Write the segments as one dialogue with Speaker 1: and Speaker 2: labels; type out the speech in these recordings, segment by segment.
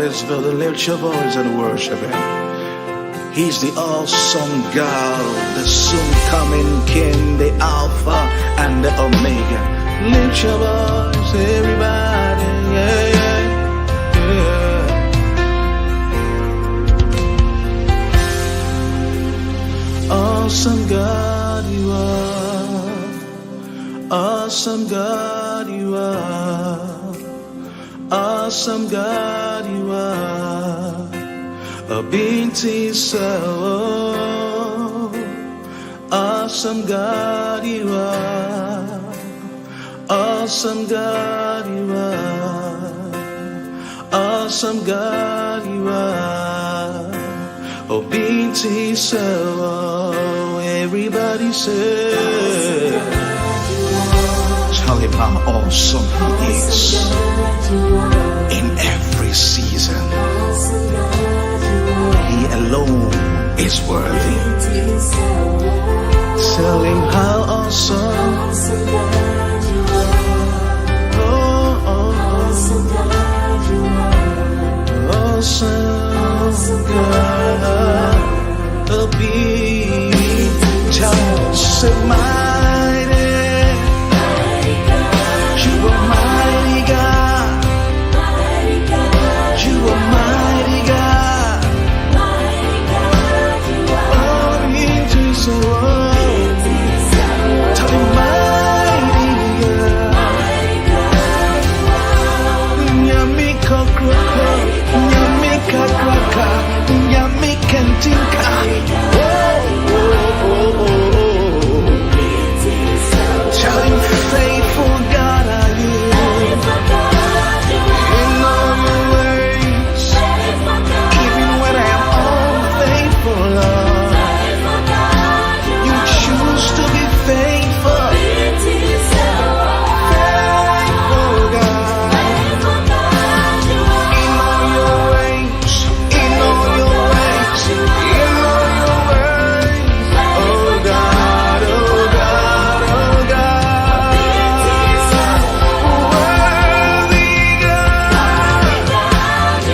Speaker 1: Cartersville, lift your voice and worship Him. He's the awesome God, the soon coming King, the Alpha and the Omega. Lift your voice, everybody, yeah, yeah, yeah. Awesome God you are, awesome God you are. Awesome God you are, a binti so. Awesome God you are, awesome God you are, awesome God you are, a binti so. Everybody say, tell him how awesome he is in every season. He alone is worthy. Tell him how awesome. Oh, awesome God. The beat. Tell him, say mighty. You are mighty God. You are mighty God. Oh, into so tell me mighty God. Nyamika kraka, nyamika kraka, nyamika tinka. Oh, oh, oh, oh. Tell him faithful God are you. In all your ways, even when I am unfaithful, Lord, you choose to be faithful. Faithful God. In all your ways, in all your ways, in all your ways. Oh God, oh God, oh God. Worthy God.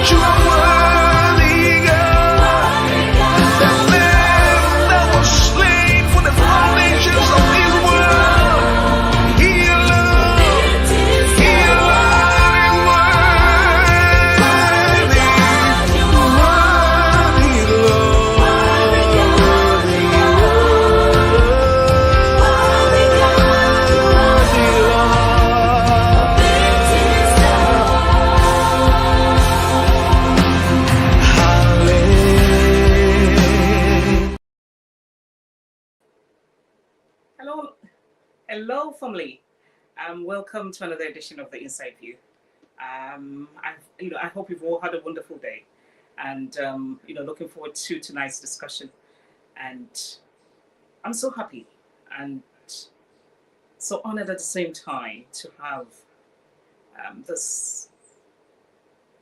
Speaker 1: You are worthy God. The Lamb that was slain for the foundations of this world. He alone is
Speaker 2: Hello, hello, family. Welcome to another edition of the Inside View. I hope you've all had a wonderful day, and looking forward to tonight's discussion. And I'm so happy and so honored at the same time to have this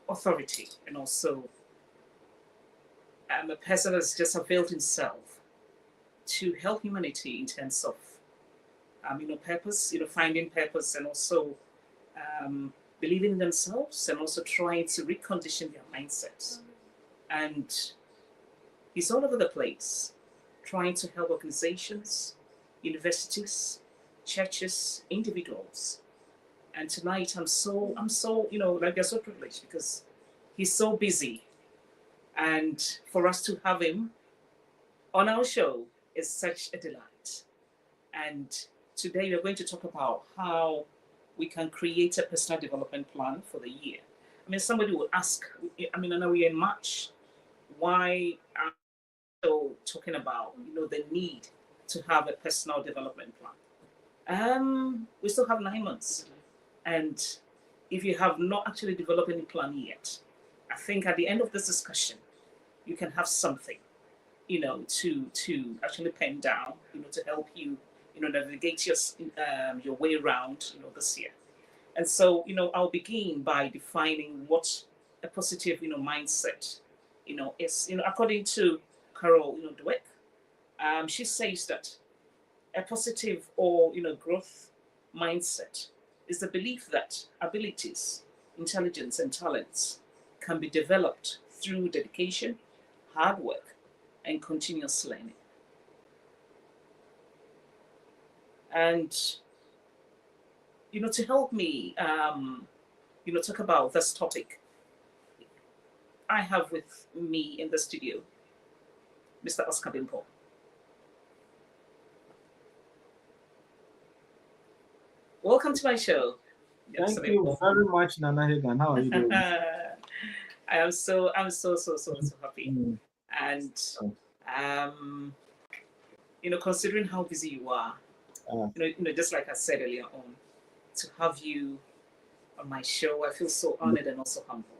Speaker 2: authority and also a person that's just availed himself to help humanity in terms of purpose, finding purpose, and also believing in themselves, and also trying to recondition their mindsets. And he's all over the place, trying to help organizations, universities, churches, individuals. And tonight I'm so I'm so privileged because he's so busy, and for us to have him on our show is such a delight. And today we're going to talk about how we can create a personal development plan for the year. I mean, somebody would ask, I know we're in March, why are we still talking about, the need to have a personal development plan? We still have 9 months. And if you have not actually developed any plan yet, I think at the end of this discussion, you can have something, to actually pen down, to help you, navigate your way around, this year. And so, I'll begin by defining what a positive, mindset, is. According to Carol, Dweck, she says that a positive or, growth mindset is the belief that abilities, intelligence, and talents can be developed through dedication, hard work, and continuous learning. And to help me, talk about this topic, I have with me in the studio Mr. Oscar Bimpong. Welcome to my show.
Speaker 3: Thank you very much, Nana Hagan. How are you doing?
Speaker 2: I'm so happy. And considering how busy you are, just like I said earlier on, to have you on my show, I feel so honored and also humbled.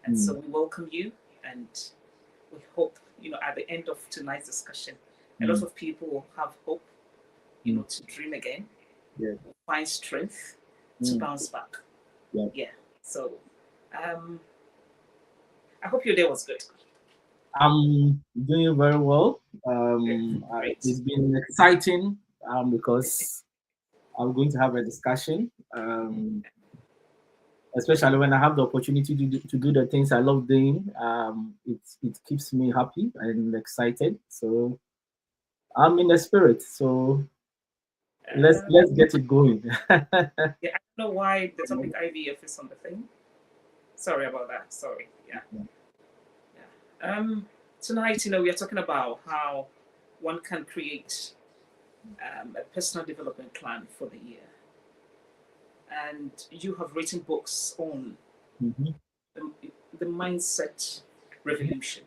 Speaker 2: And so we welcome you, and we hope, at the end of tonight's discussion, a lot of people will have hope, to dream again, find strength to bounce back. Yeah. So, I hope your day was good.
Speaker 3: I'm doing very well. It's been exciting because I'm going to have a discussion, especially when I have the opportunity to do the things I love doing. It keeps me happy and excited. So I'm in the spirit. So let's get it going.
Speaker 2: Yeah, I don't know why the topic IVF is on the thing. Sorry about that. Sorry. Yeah. Tonight, we are talking about how one can create a personal development plan for the year. And you have written books on the mindset revolution.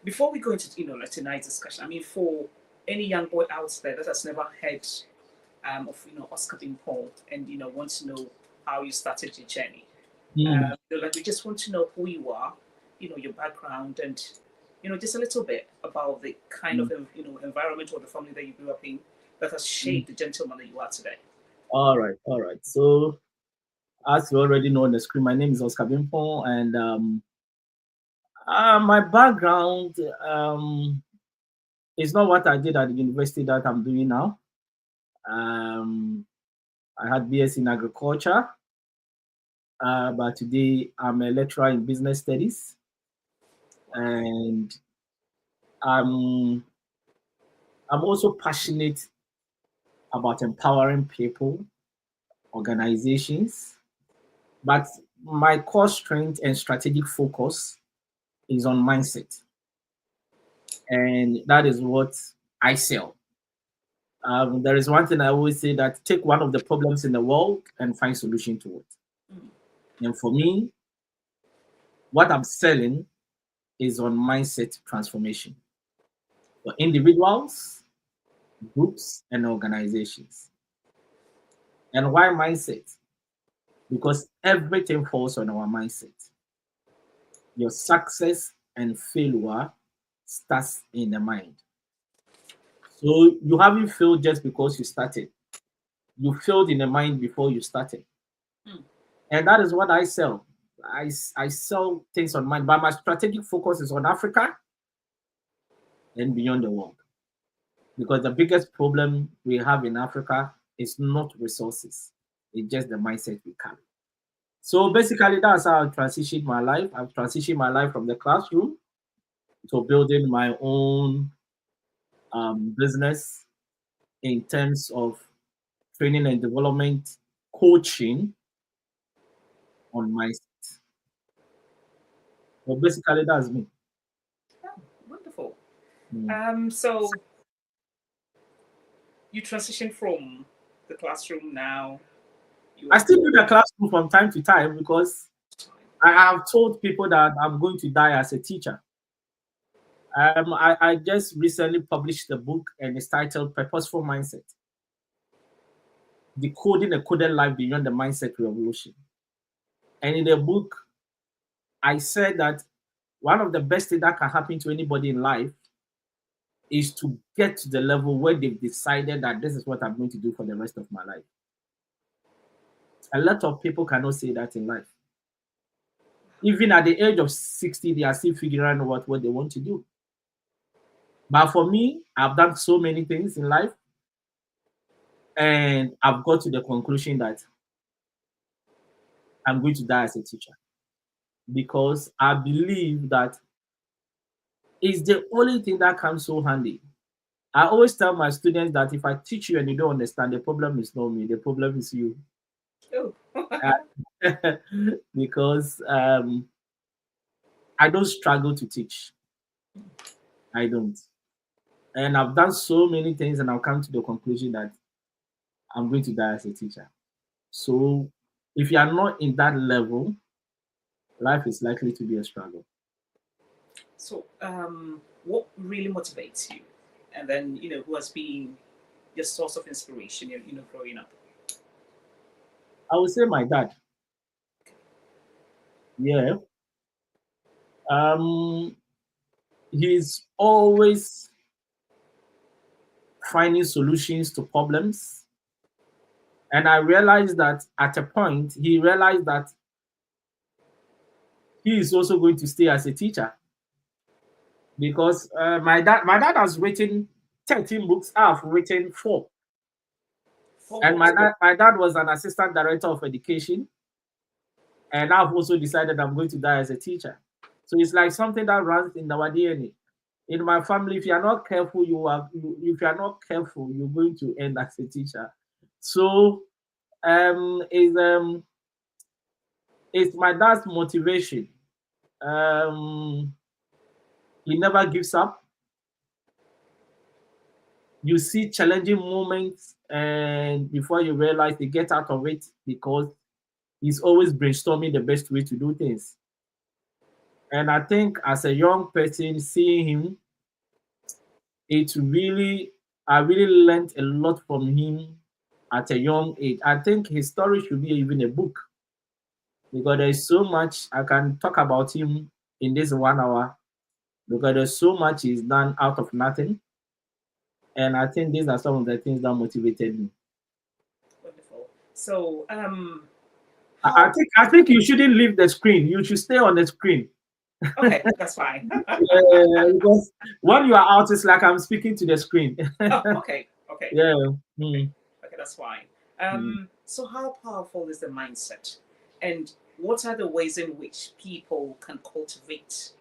Speaker 2: Before we go into tonight's discussion, I mean, for any young boy out there that has never heard of Oscar Bimpong and want to know how you started your journey, we just want to know who you are, your background, and just a little bit about the kind of environment or the family that you grew up in that has shaped the gentleman that you are today.
Speaker 3: All right. So, as you already know on the screen, my name is Oscar Bimpong, and my background is not what I did at the university that I'm doing now. I had BS in agriculture, but today I'm a lecturer in business studies, and I'm also passionate about empowering people, organizations, but my core strength and strategic focus is on mindset, and that is what I sell. There is one thing I always say, that take one of the problems in the world and find solution to it. And for me, what I'm selling is on mindset transformation for individuals, groups, and organizations. And why mindset? Because everything falls on our mindset. Your success and failure starts in the mind. So you haven't failed just because you started. You failed in the mind before you started. And that is what I sell. I sell things on mind, but my strategic focus is on Africa and beyond the world. Because the biggest problem we have in Africa is not resources. It's just the mindset we carry. So basically, that's how I transitioned my life. I've transitioned my life from the classroom to building my own business in terms of training and development, coaching on mindset. So basically, that's me.
Speaker 2: Oh, wonderful. So you transition from the classroom now.
Speaker 3: I still do the classroom from time to time because I have told people that I'm going to die as a teacher. I just recently published a book, and it's titled Purposeful Mindset: Decoding a Coded Life Beyond the Mindset Revolution. And in the book, I said that one of the best things that can happen to anybody in life is to get to the level where they've decided that this is what I'm going to do for the rest of my life. A lot of people cannot say that in life. Even at the age of 60, they are still figuring out what they want to do. But for me, I've done so many things in life, and I've got to the conclusion that I'm going to die as a teacher, because I believe that it's the only thing that comes so handy. I always tell my students that if I teach you and you don't understand, the problem is not me, the problem is you.
Speaker 2: Oh.
Speaker 3: Because I don't struggle to teach. I don't. And I've done so many things, and I've come to the conclusion that I'm going to die as a teacher. So if you are not in that level, life is likely to be a struggle.
Speaker 2: So, what really motivates you? And then, who has been your source of inspiration, growing up?
Speaker 3: I would say my dad. Yeah. Um, he's always finding solutions to problems. And I realized that at a point, he realized that he is also going to stay as a teacher, because my dad has written 13 books. I've written 4. And my dad was an assistant director of education, and I've also decided I'm going to die as a teacher. So it's like something that runs in our DNA. In my family, if you are not careful, if you are not careful, you're going to end as a teacher. So is it's my dad's motivation. He never gives up. You see challenging moments, and before you realize, they get out of it, because he's always brainstorming the best way to do things. And I think as a young person, seeing him, I really learned a lot from him at a young age. I think his story should be even a book, because there's so much I can talk about him in this 1 hour, because there's so much he's done out of nothing. And I think these are some of the things that motivated me.
Speaker 2: Wonderful. So,
Speaker 3: I think you shouldn't leave the screen. You should stay on the screen.
Speaker 2: Okay, that's fine.
Speaker 3: Yeah, because when you are out, it's like I'm speaking to the screen.
Speaker 2: Okay.
Speaker 3: Yeah.
Speaker 2: Okay, that's fine. So, how powerful is the mindset, and what are the ways in which people can cultivate,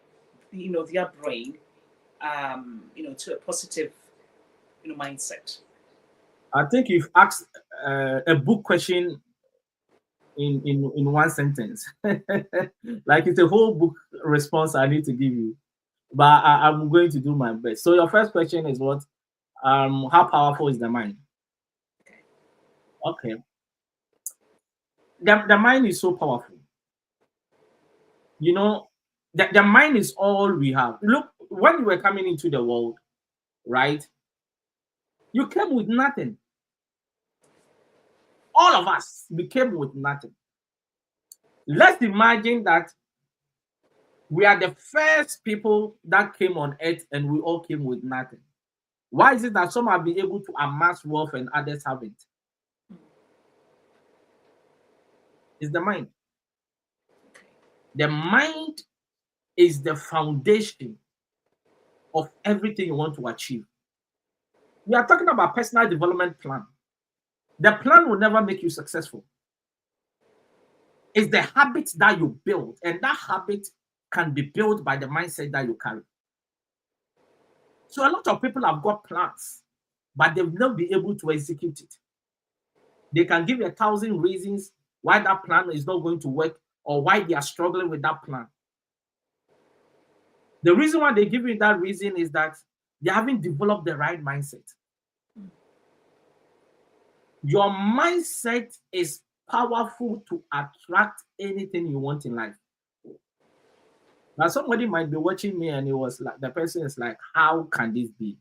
Speaker 2: their brain, to a positive, mindset?
Speaker 3: I think you've asked a book question in one sentence. Like it's a whole book response I need to give you, but I'm going to do my best. So your first question is what? How powerful is the mind? Okay. The mind is so powerful. The mind is all we have. Look, when you were coming into the world, right? You came with nothing. All of us, we came with nothing. Let's imagine that we are the first people that came on earth, and we all came with nothing. Why is it that some have been able to amass wealth and others haven't? It's the mind. The mind is the foundation of everything you want to achieve. We are talking about personal development plan. The plan will never make you successful. It's the habit that you build, and that habit can be built by the mindset that you carry. So a lot of people have got plans, but they've not been able to execute it. They can give 1,000 reasons why that plan is not going to work, or why they are struggling with that plan. The reason why they give you that reason is that they haven't developed the right mindset. Your mindset is powerful to attract anything you want in life. Now, somebody might be watching me, and the person is like, how can this be?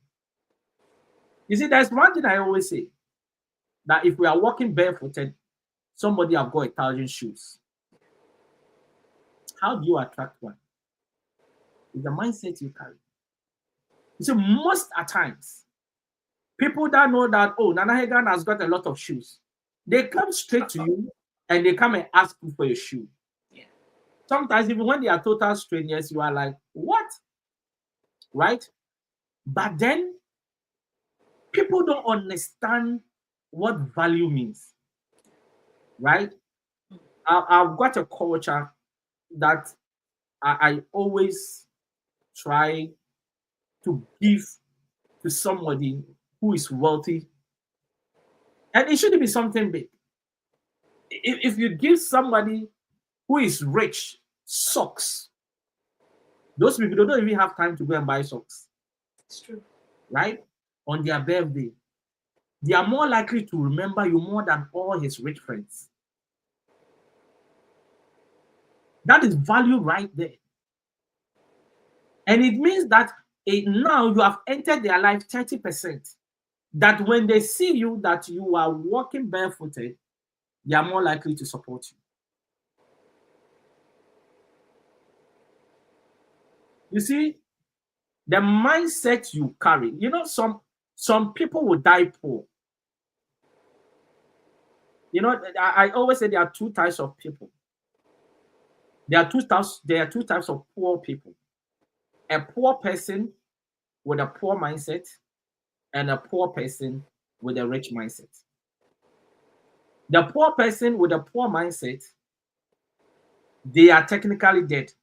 Speaker 3: You see, there's one thing I always say, that if we are walking barefooted, somebody have got 1,000 shoes. How do you attract one? It's the mindset you carry. You see, most at times, people that know that, oh, Nana Hagan has got a lot of shoes, they come straight to you and they come and ask you for a shoe.
Speaker 2: Yeah.
Speaker 3: Sometimes even when they are total strangers, you are like, what? Right? But then people don't understand what value means. Right? I've got a culture that I always try to give to somebody who is wealthy, and it shouldn't be something big. If you give somebody who is rich socks, those people don't even have time to go and buy socks,
Speaker 2: It's true.
Speaker 3: right? On their birthday, they are more likely to remember you more than all his rich friends. That is value right there. And it means that now you have entered their life 30%. That when they see you that you are walking barefooted, they are more likely to support you. You see, the mindset you carry, some people will die poor. I always say there are two types of people. There are two types of poor people. A poor person with a poor mindset and a poor person with a rich mindset. The poor person with a poor mindset, they are technically dead.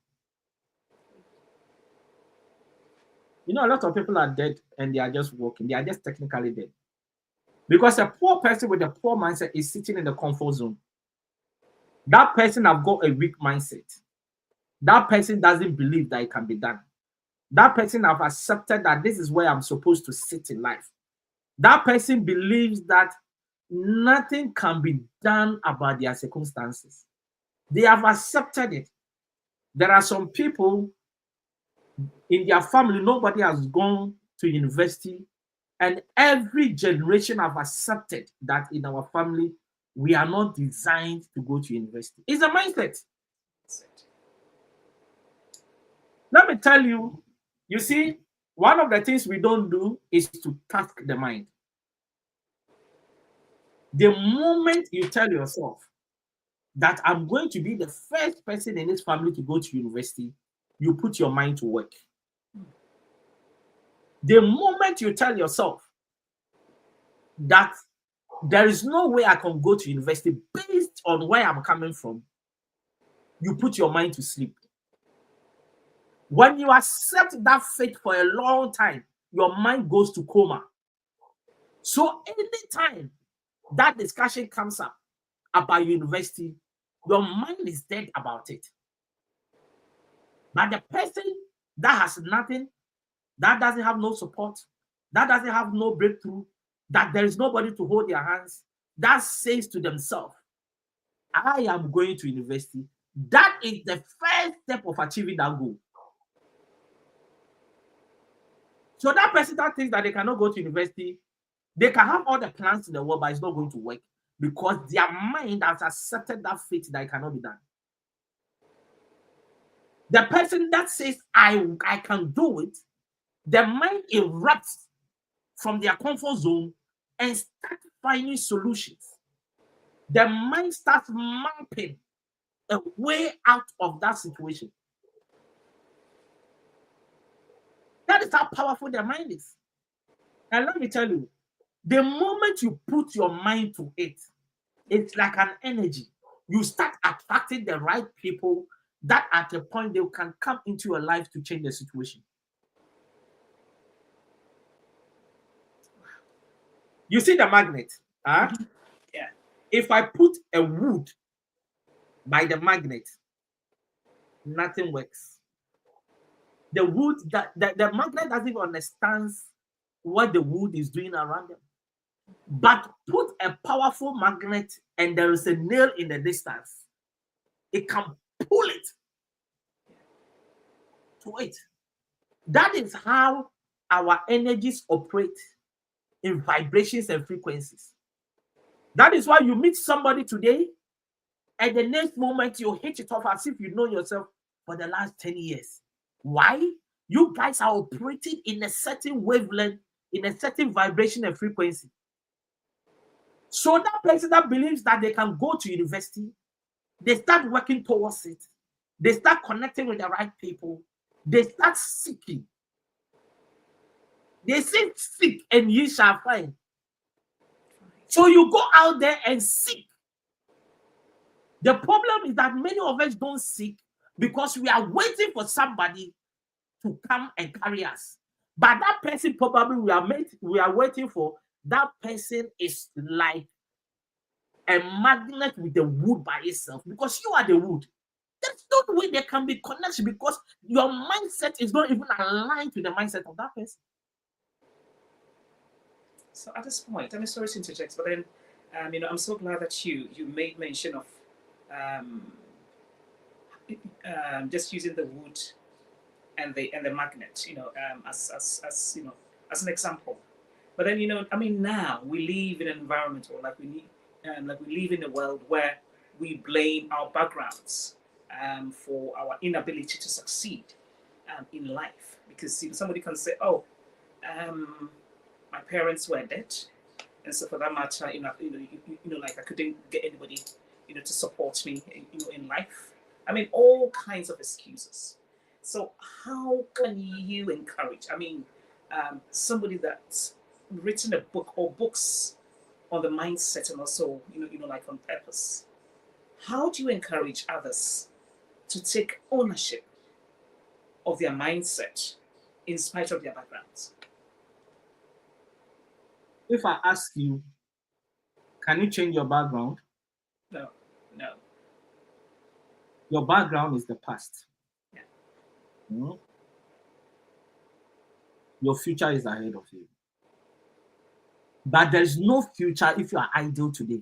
Speaker 3: A lot of people are dead and they are just walking. They are just technically dead. Because a poor person with a poor mindset is sitting in the comfort zone. That person have got a weak mindset. That person doesn't believe that it can be done. That person have accepted that this is where I'm supposed to sit in life. That person believes that nothing can be done about their circumstances. They have accepted it. There are some people in their family, nobody has gone to university, and every generation have accepted that in our family, we are not designed to go to university. It's a mindset.
Speaker 2: That's it.
Speaker 3: Let me tell you, you see, one of the things we don't do is to task the mind. The moment you tell yourself that I'm going to be the first person in this family to go to university, you put your mind to work. The moment you tell yourself that there is no way I can go to university based on where I'm coming from, you put your mind to sleep. When you accept that fate for a long time, your mind goes to coma. So anytime that discussion comes up about university, your mind is dead about it. But the person that has nothing, that doesn't have no support, that doesn't have no breakthrough, that there is nobody to hold their hands, that says to themselves, I am going to university. That is the first step of achieving that goal. So that person that thinks that they cannot go to university, they can have all the plans in the world, but it's not going to work because their mind has accepted that fate that it cannot be done. The person that says, I can do it, the mind erupts from their comfort zone and starts finding solutions. The mind starts mapping a way out of that situation. That is how powerful the mind is. And let me tell you, the moment you put your mind to it, it's like an energy. You start attracting the right people that at a point they can come into your life to change the situation. You see the magnet? Huh?
Speaker 2: Yeah.
Speaker 3: If I put a wood by the magnet, nothing works. The wood, the magnet doesn't even understand what the wood is doing around them. But put a powerful magnet and there is a nail in the distance, it can pull it to it. That is how our energies operate in vibrations and frequencies. That is why you meet somebody today, and the next moment you hit it off as if you know yourself for the last 10 years. Why? You guys are operating in a certain wavelength, in a certain vibration and frequency. So that person that believes that they can go to university, they start working towards it. They start connecting with the right people. They start seeking. They say, seek and ye shall find. So you go out there and seek. The problem is that many of us don't seek because we are waiting for somebody to come and carry us. But that person probably we are waiting for, that person is like a magnet with the wood by itself because you are the wood. There's no way there can be connection because your mindset is not even aligned to the mindset of that person.
Speaker 2: So at this point, I'm sorry to interject, but then, I'm so glad that you made mention of um, just using the wood and the magnet, as as an example. But then, now we live in an environment, or like we live in a world where we blame our backgrounds for our inability to succeed in life, because somebody can say, "Oh, um, my parents were dead, and so for that matter, like I couldn't get anybody, to support me, in life." I mean, all kinds of excuses. So how can you encourage? Somebody that's written a book or books on the mindset and also, like on purpose. How do you encourage others to take ownership of their mindset in spite of their backgrounds?
Speaker 3: If I ask you, can you change your background?
Speaker 2: No, no.
Speaker 3: Your background is the past.
Speaker 2: Yeah.
Speaker 3: Mm. Your future is ahead of you. But there's no future if you are idle today.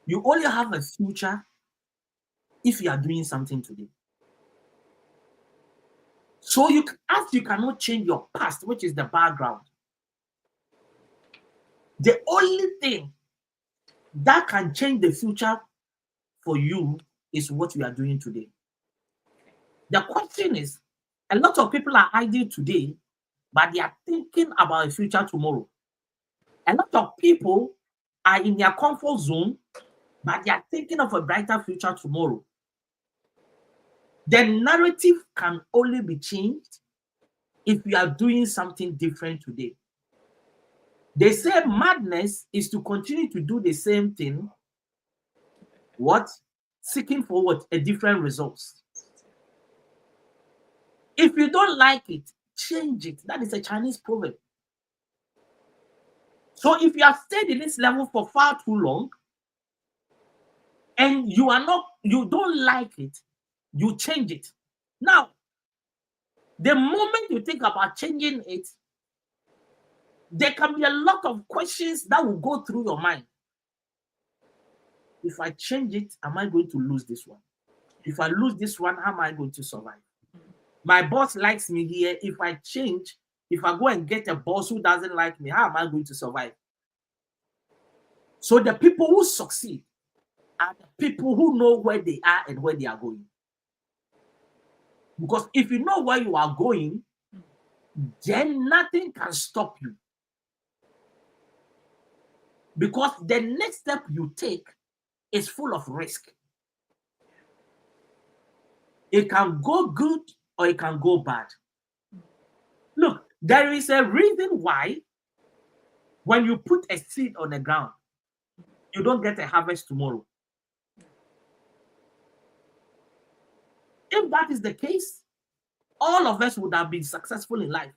Speaker 3: You only have a future if you are doing something today. So as you cannot change your past, which is the background, the only thing that can change the future for you is what you are doing today. The question is, a lot of people are idle today, but they are thinking about a future tomorrow. A lot of people are in their comfort zone, but they are thinking of a brighter future tomorrow. The narrative can only be changed if you are doing something different today. They say madness is to continue to do the same thing, what? Seeking for what? A different result. If you don't like it, change it. That is a Chinese proverb. So if you have stayed in this level for far too long and you don't like it, you change it. Now, the moment you think about changing it, there can be a lot of questions that will go through your mind. If I change it, am I going to lose this one? If I lose this one, how am I going to survive? My boss likes me here. If I change, if I go and get a boss who doesn't like me, how am I going to survive? So the people who succeed are the people who know where they are and where they are going. Because if you know where you are going, then nothing can stop you. Because the next step you take is full of risk. It can go good or it can go bad. Look, there is a reason why when you put a seed on the ground, you don't get a harvest tomorrow. If that is the case, all of us would have been successful in life.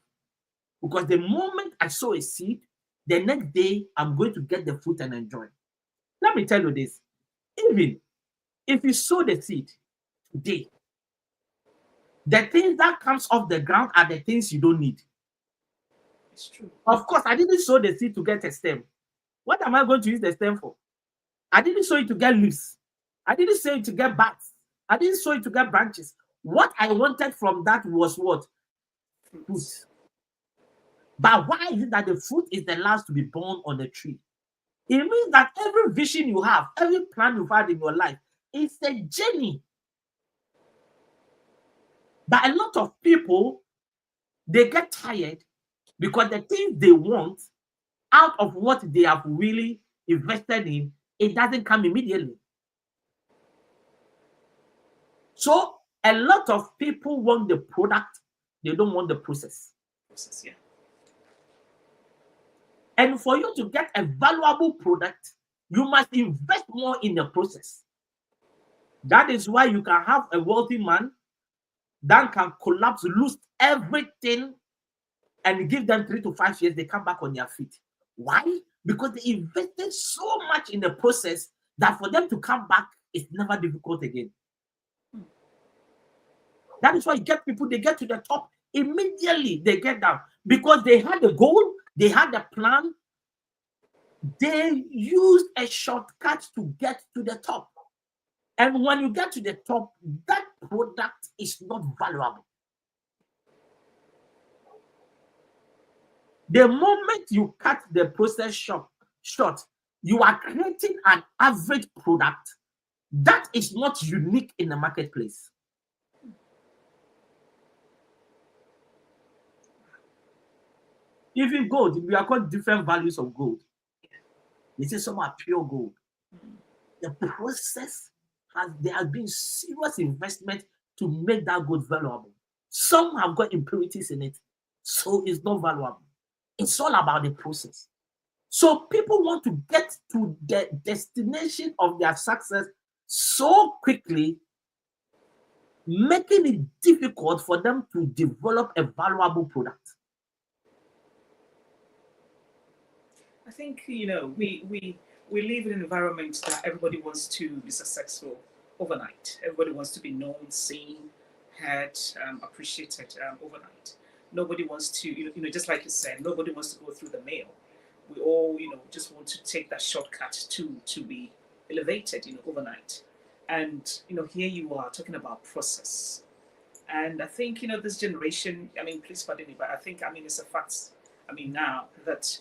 Speaker 3: Because the moment I sow a seed, the next day I'm going to get the fruit and enjoy. Let me tell you this. Even if you sow the seed today, the things that comes off the ground are the things you don't need.
Speaker 2: It's true.
Speaker 3: Of course, I didn't sow the seed to get a stem. What am I going to use the stem for? I didn't sow it to get leaves. I didn't sow it to get buds. I didn't sow it to get branches. What I wanted from that was what? Fruit. But why is it that the fruit is the last to be born on the tree? It means that every vision you have, every plan you've had in your life, is a journey. But a lot of people, they get tired because the things they want out of what they have really invested in, it doesn't come immediately. So a lot of people want the product, they don't want the process.
Speaker 2: Yeah.
Speaker 3: And for you to get a valuable product, You must invest more in the process. That is why you can have a wealthy man that can collapse, lose everything, and give them 3 to 5 years, they come back on their feet. Why? Because they invested so much in the process that for them to come back, it's never difficult again. That is why you get people, they get to the top, immediately they get down because they had a goal, they had a plan, they used a shortcut to get to the top. And when you get to the top, that product is not valuable. The moment you cut the process short, you are creating an average product that is not unique in the marketplace. Even gold, we are called different values of gold. They say some are pure gold. The process there has been serious investment to make that gold valuable. Some have got impurities in it, so it's not valuable. It's all about the process. So people want to get to the destination of their success so quickly, making it difficult for them to develop a valuable product.
Speaker 2: I think, you know, we live in an environment that everybody wants to be successful overnight. Everybody wants to be known, seen, heard, appreciated overnight. Nobody wants to, you know, just like you said, nobody wants to go through the mail. We all, you know, just want to take that shortcut to be elevated, you know, overnight. And, you know, here you are talking about process. And I think, you know, this generation, I mean, please pardon me, but I think, I mean, it's a fact, I mean, now that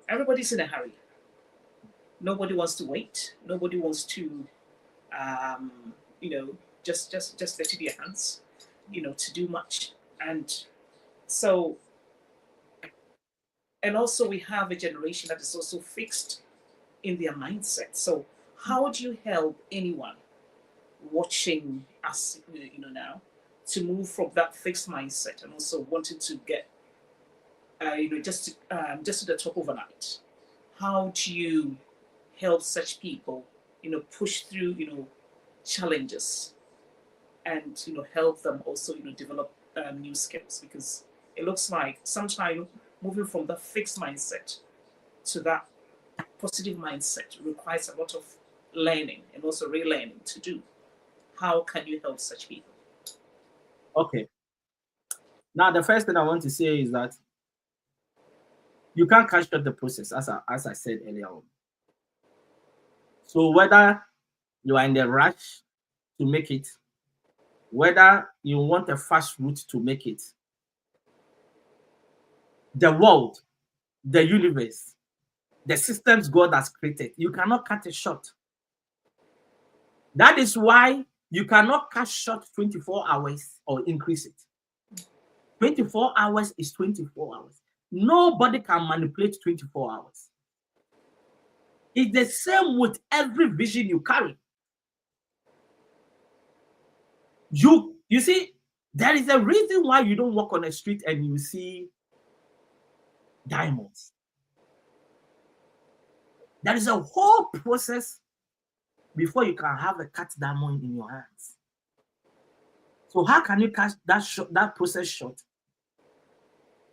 Speaker 2: everybody's in a hurry. Nobody wants to wait. Nobody wants to, you know, just let it be your hands, you know, to do much. And so, and also we have a generation that is also fixed in their mindset. So how do you help anyone watching us, you know, now to move from that fixed mindset and also wanting to get, you know, just to the top overnight? How do you help such people, you know, push through, you know, challenges, and, you know, help them also, you know, develop new skills? Because it looks like sometimes moving from the fixed mindset to that positive mindset requires a lot of learning and also relearning to do. How can you help such people?
Speaker 3: Okay. Now, the first thing I want to say is that you can't cut short the process, as I said earlier on. So whether you are in the rush to make it, whether you want a fast route to make it, the world, the universe, the systems God has created, you cannot cut it short. That is why you cannot cut short 24 hours or increase it. 24 hours is 24 hours. Nobody can manipulate 24 hours. It's the same with every vision you carry. You see, there is a reason why you don't walk on a street and you see diamonds. There is a whole process before you can have a cut diamond in your hands. So how can you cut that process short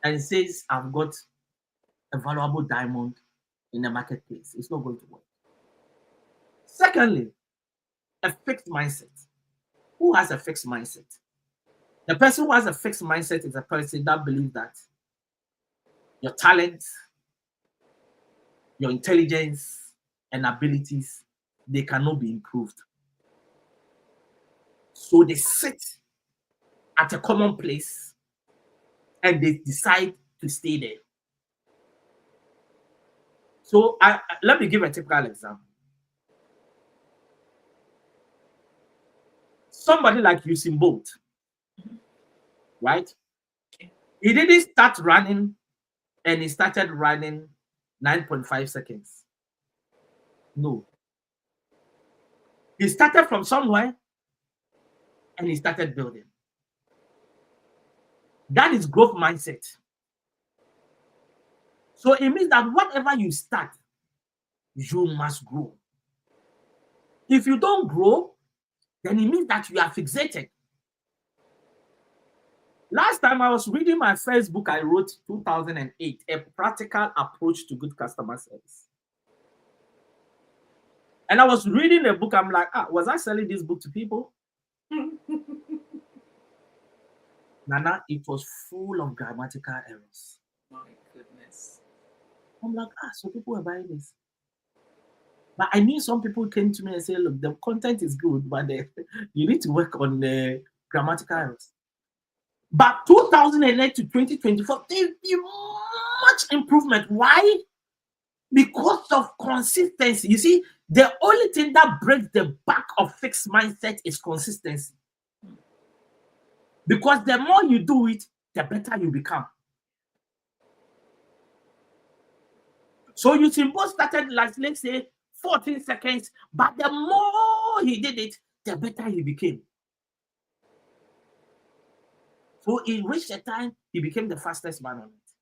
Speaker 3: and says I've got a valuable diamond in the marketplace? It's not going to work. Secondly, a fixed mindset. Who has a fixed mindset? The person who has a fixed mindset is a person that believes that your talent, your intelligence, and abilities, they cannot be improved. So they sit at a common place and they decide to stay there. So let me give a typical example. Somebody like Usain Bolt, right? He didn't start running and he started running 9.5 seconds. No. He started from somewhere and he started building. That is growth mindset. So it means that whatever you start, you must grow. If you don't grow, then it means that you are fixated. Last time I was reading my first book, I wrote 2008, A Practical Approach to Good Customer Service. And I was reading a book, I'm like, was I selling this book to people? Nana, it was full of grammatical errors.
Speaker 2: My goodness.
Speaker 3: I'm like, so people are buying this. But I knew some people came to me and said, look, the content is good, but you need to work on the grammatical errors. But 2008 to 2024, there'll be much improvement. Why? Because of consistency. You see, the only thing that breaks the back of fixed mindset is consistency. Because the more you do it, the better you become. So you started, like, let's say, 14 seconds, but the more he did it, the better he became. So it reached a time he became the fastest man on it.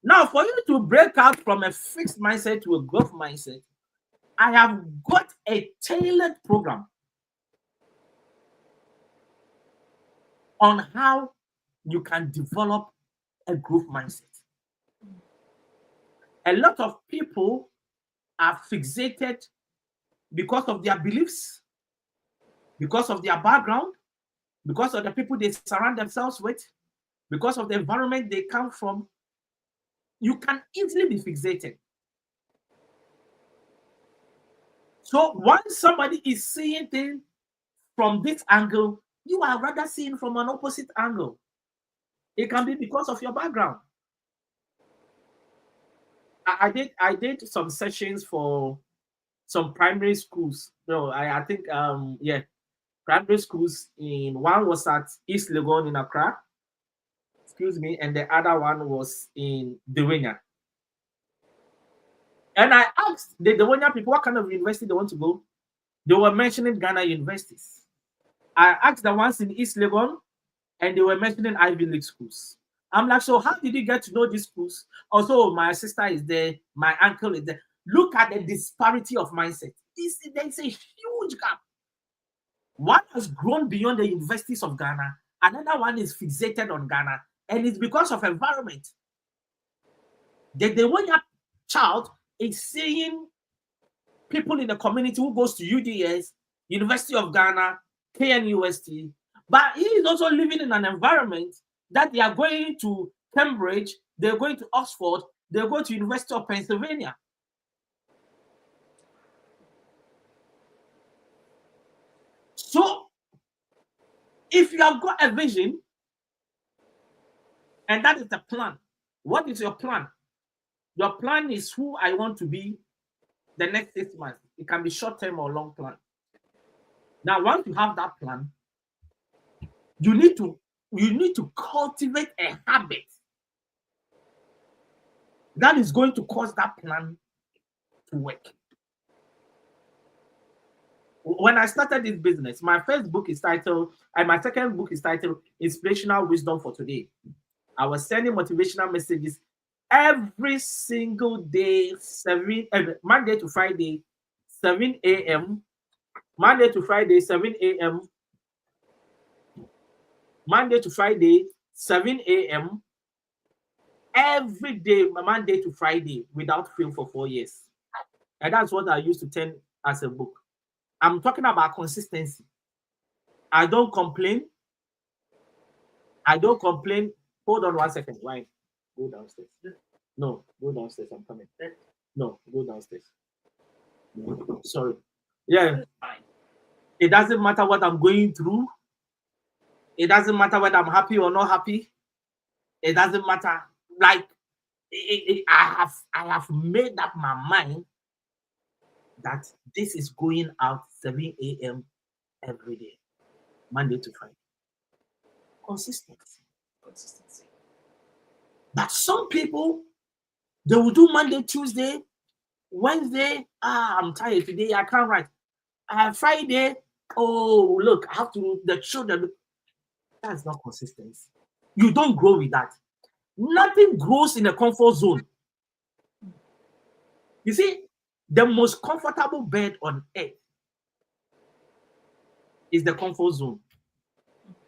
Speaker 3: Now, for you to break out from a fixed mindset to a growth mindset, I have got a tailored program on how you can develop a growth mindset. A lot of people are fixated because of their beliefs, because of their background, because of the people they surround themselves with, because of the environment they come from. You can easily be fixated. So once somebody is seeing things from this angle, you are rather seeing from an opposite angle. It can be because of your background. I did some sessions for some primary schools. No, I think primary schools. One was at East Legon in Accra, and the other one was in Dewenya. And I asked the Dewenya people what kind of university they want to go. They were mentioning Ghana universities. I asked the ones in East Legon, and they were mentioning Ivy League schools. I'm like, so how did you get to know these schools? Also, my sister is there, my uncle is there. Look at the disparity of mindset. There's a huge gap. One has grown beyond the universities of Ghana. Another one is fixated on Ghana. And it's because of environment. The Dewenya child is seeing people in the community who goes to UDS, University of Ghana, KNUST, but he is also living in an environment that they are going to Cambridge, they're going to Oxford, they're going to University of Pennsylvania. So, if you have got a vision, and that is the plan, what is your plan? Your plan is who I want to be the next 6 months. It can be short-term or long plan. Now, once you have that plan, you need to cultivate a habit that is going to cause that plan to work. When I started this business, my first book is titled, and my second book is titled Inspirational Wisdom for Today. I was sending motivational messages every single day, Monday to Friday, 7 a.m. Monday to Friday, 7 a.m. Monday to Friday, 7 a.m. Every day, Monday to Friday, without fail for 4 years. And that's what I used to turn as a book. I'm talking about consistency. I don't complain. Hold on 1 second. Why? Go downstairs. No, go downstairs. I'm coming. No, go downstairs. Sorry. Yeah. It doesn't matter what I'm going through. It doesn't matter whether I'm happy or not happy. It doesn't matter. Like, I have made up my mind that this is going out 7 a.m. every day, Monday to Friday. Consistency. But some people, they will do Monday, Tuesday, Wednesday. I'm tired today. I can't write. Friday. Oh, look, I have to. The children. That's not consistency. You don't grow with that. Nothing grows in a comfort zone. You see, the most comfortable bed on earth is the comfort zone.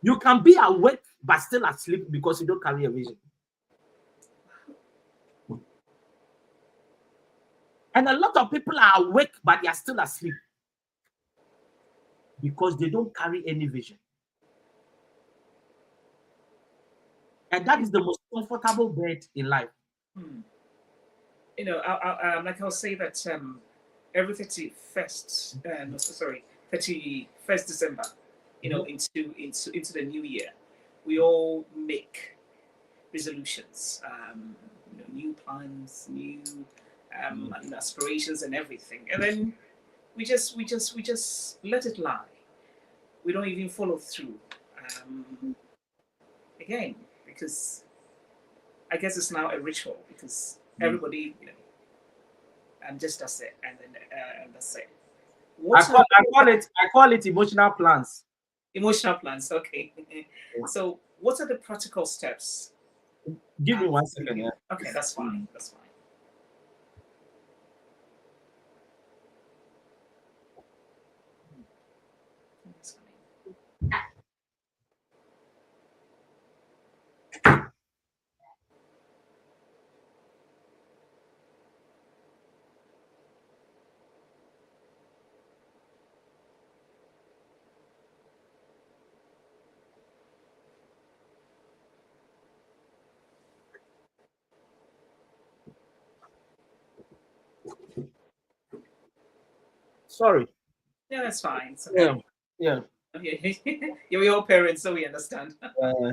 Speaker 3: You can be awake but still asleep because you don't carry a vision. And a lot of people are awake but they are still asleep because they don't carry any vision. And that is the most comfortable bed in life.
Speaker 2: You know, like I'll say that every 31st, no, sorry, 31st December, you know, into the new year, we all make resolutions, you know, new plans, new aspirations and everything, and then we just let it lie. We don't even follow through. Again, because I guess it's now a ritual because everybody, you know, just does it, and then that's it.
Speaker 3: I call it emotional plans.
Speaker 2: Emotional plans, okay. So, what are the practical steps?
Speaker 3: Give me 1 second. Yeah.
Speaker 2: Okay, that's fine. That's fine.
Speaker 3: Sorry.
Speaker 2: Yeah, that's fine. It's okay.
Speaker 3: Yeah.
Speaker 2: You're all parents, so we understand.
Speaker 3: Yeah.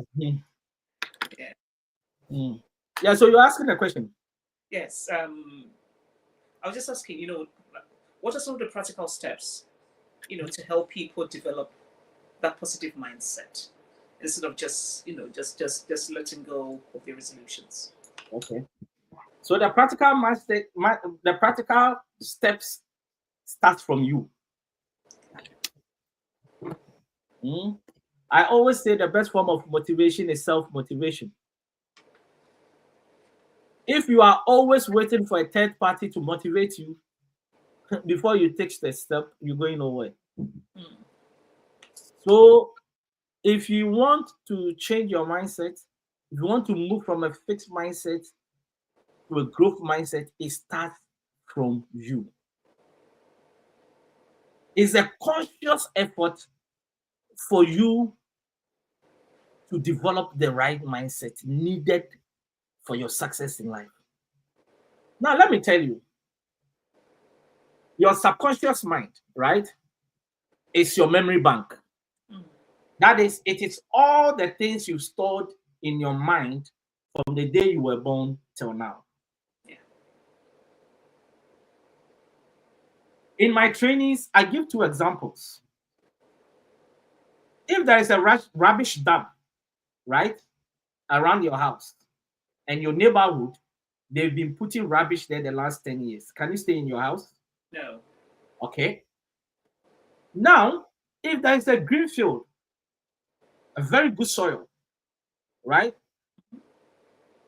Speaker 2: Yeah.
Speaker 3: Yeah. So you're asking a question.
Speaker 2: Yes. I was just asking, you know, what are some of the practical steps, you know, to help people develop that positive mindset instead of just, you know, just letting go of their resolutions?
Speaker 3: Okay. So the practical mindset, the practical steps start from you. I always say the best form of motivation is self-motivation. If you are always waiting for a third party to motivate you before you take the step, you're going nowhere. So if you want to change your mindset, if you want to move from a fixed mindset to a growth mindset, it starts from you. It's a conscious effort for you to develop the right mindset needed for your success in life. Now, let me tell you, your subconscious mind, right, is your memory bank. That is, it is all the things you stored in your mind from the day you were born till now.
Speaker 2: Yeah.
Speaker 3: In my trainings, I give 2 examples. If there is a rubbish dump, right, around your house and your neighborhood, they've been putting rubbish there the last 10 years. Can you stay in your house?
Speaker 2: No.
Speaker 3: Okay. Now, if there is a green field, a very good soil, right,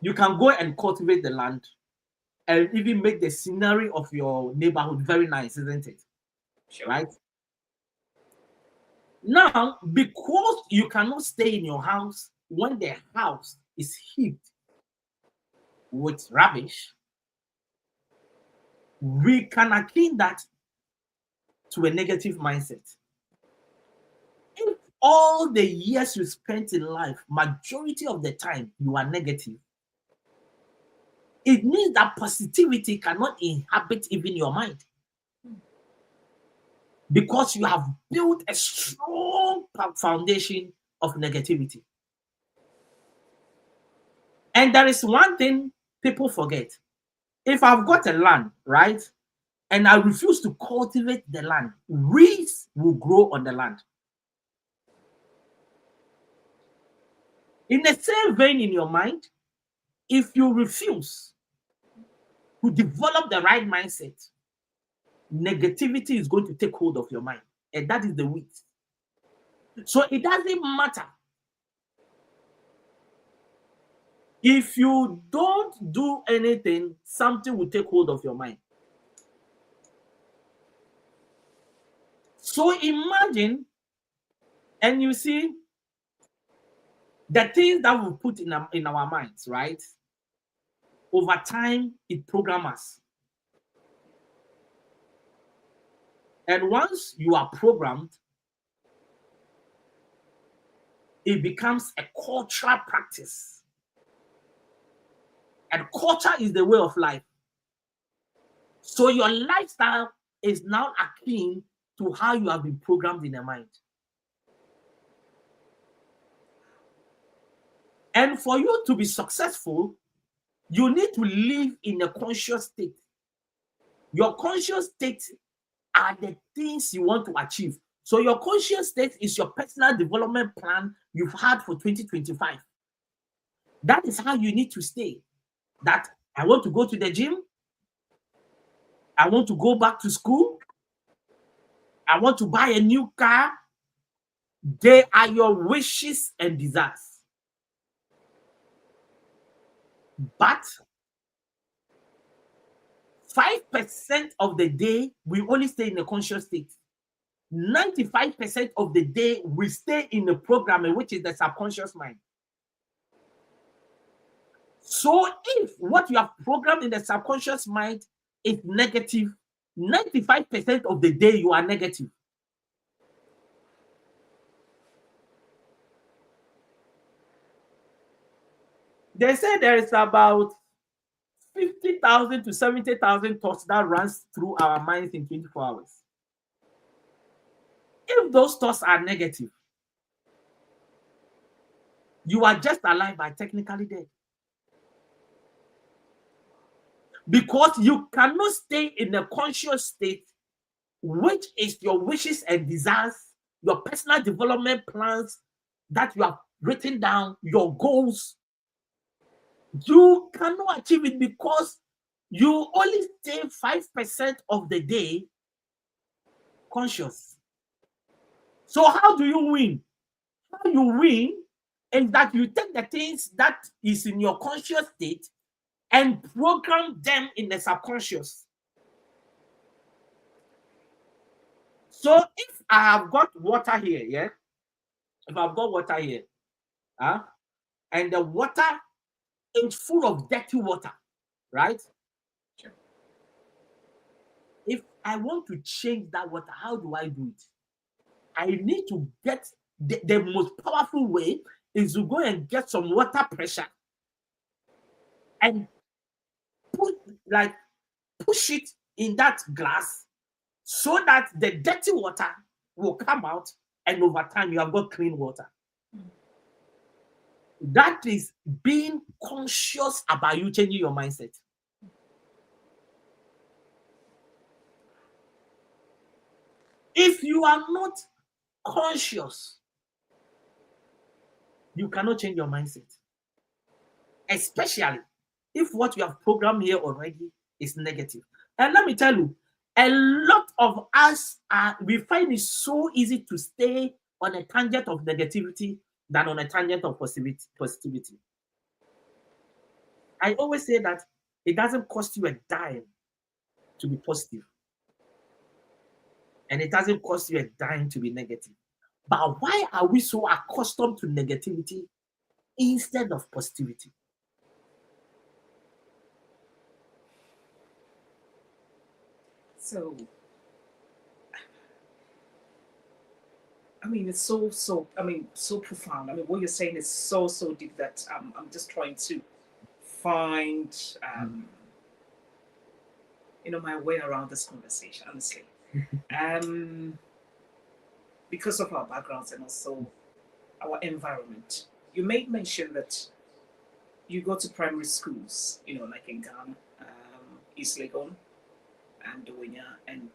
Speaker 3: you can go and cultivate the land and even make the scenery of your neighborhood very nice, isn't it?
Speaker 2: Sure.
Speaker 3: Right? Now, because you cannot stay in your house when the house is heaped with rubbish, we can akin that to a negative mindset. If all the years you spent in life, majority of the time, you are negative, it means that positivity cannot inhabit even your mind. Because you have built a strong foundation of negativity. And there is one thing people forget. If I've got a land, right, and I refuse to cultivate the land, weeds will grow on the land. In the same vein in your mind, if you refuse to develop the right mindset, negativity is going to take hold of your mind. And that is the weeds. So it doesn't matter. If you don't do anything, something will take hold of your mind. So imagine And you see, the things that we put in our minds, right? Over time, it programs us. And once you are programmed, it becomes a cultural practice. And culture is the way of life. So your lifestyle is now akin to how you have been programmed in the mind. And for you to be successful, you need to live in a conscious state. Your conscious state are the things you want to achieve. So your conscious state is your personal development plan you've had for 2025. That is how you need to stay. That I want to go to the gym. I want to go back to school. I want to buy a new car. They are your wishes and desires. But 5% of the day, we only stay in a conscious state. 95% of the day, we stay in the programming, which is the subconscious mind. So if what you have programmed in the subconscious mind is negative, 95% of the day you are negative. They say there is about 50,000 to 70,000 thoughts that runs through our minds in 24 hours. If those thoughts are negative, you are just alive but technically dead. Because you cannot stay in a conscious state, which is your wishes and desires, your personal development plans that you have written down, your goals. You cannot achieve it because you only stay 5% of the day conscious. So how do you win? How you win is that you take the things that is in your conscious state and program them in the subconscious. So if I have got water here, yeah, if I've got water here, and the water is full of dirty water, right?
Speaker 2: Sure.
Speaker 3: If I want to change that water, how do I do it? I need to get the most powerful way is to go and get some water pressure and push it in that glass so that the dirty water will come out, and over time you have got clean water. That is being conscious about you changing your mindset. If you are not conscious, you cannot change your mindset. Especially if what you have programmed here already is negative. And let me tell you, a lot of us we find it so easy to stay on a tangent of negativity than on a tangent of positivity. I always say that it doesn't cost you a dime to be positive. And it doesn't cost you a dime to be negative. But why are we so accustomed to negativity instead of positivity?
Speaker 2: So, I mean, it's so profound. I mean, what you're saying is so deep that I'm just trying to find, my way around this conversation, honestly. Because of our backgrounds and also our environment. You made mention that you go to primary schools, like in Ghana, East Legon, and Doinya, and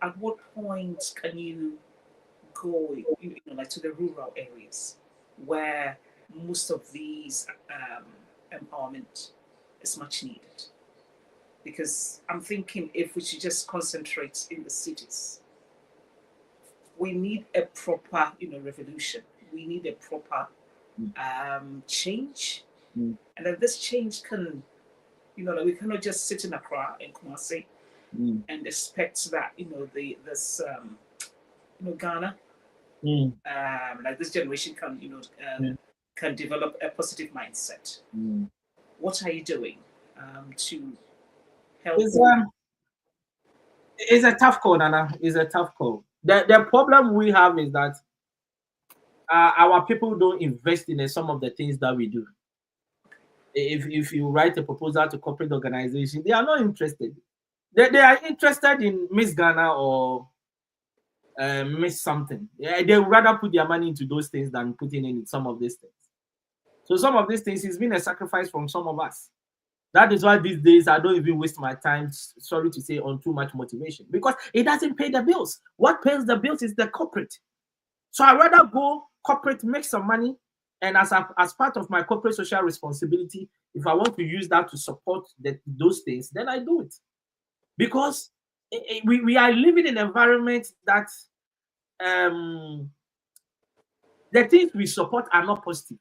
Speaker 2: at what point can you go, like to the rural areas where most of these empowerment is much needed? Because I'm thinking if we should just concentrate in the cities, we need a proper, revolution. We need a proper change, and then this change can, like we cannot just sit in Accra and Kumasi and expect that, Ghana
Speaker 3: Mm.
Speaker 2: Like this generation can,
Speaker 3: Mm.
Speaker 2: can develop a positive mindset.
Speaker 3: Mm.
Speaker 2: What are you doing to help?
Speaker 3: It's it's a tough call, Nana. It's a tough call. The problem we have is that our people don't invest in some of the things that we do. If you write a proposal to corporate organization, they are not interested. They are interested in Miss Ghana or Miss something. Yeah, they would rather put their money into those things than putting in some of these things. So some of these things has been a sacrifice from some of us. That is why these days I don't even waste my time, sorry to say, on too much motivation because it doesn't pay the bills. What pays the bills is the corporate. So I rather go corporate, make some money, and as part of my corporate social responsibility, if I want to use that to support those things, then I do it. Because we are living in an environment that um, the things we support are not positive.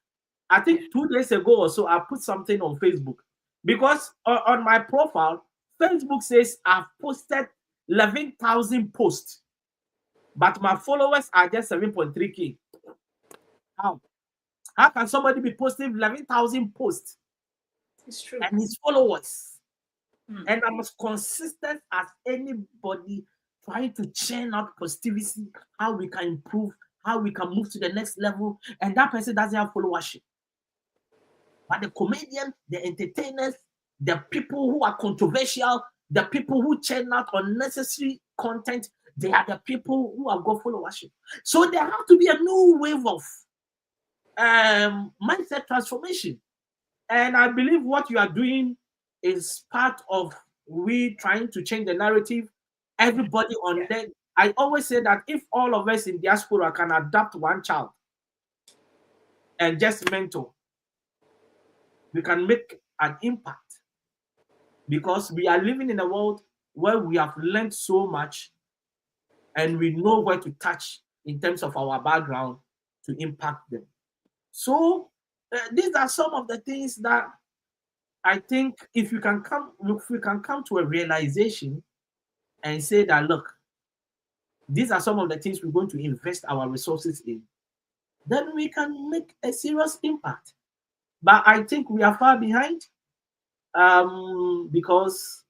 Speaker 3: I think 2 days ago or so, I put something on Facebook because on my profile, Facebook says I've posted 11,000 posts, but my followers are just 7.3K. How? How can somebody be posting 11,000 posts
Speaker 2: It's true.
Speaker 3: and his followers? And I'm as consistent as anybody trying to churn out positivity, how we can improve, how we can move to the next level, and that person doesn't have followership. But the comedians, the entertainers, the people who are controversial, the people who churn out unnecessary content, they are the people who have got followership. So there have to be a new wave of mindset transformation. And I believe what you are doing is part of we trying to change the narrative. Everybody on that. I always say that if all of us in diaspora can adopt one child and just mentor, we can make an impact because we are living in a world where we have learned so much and we know where to touch in terms of our background to impact them. So these are some of the things that I think if we can come to a realization and say that look, these are some of the things we're going to invest our resources in, then we can make a serious impact. But I think we are far behind because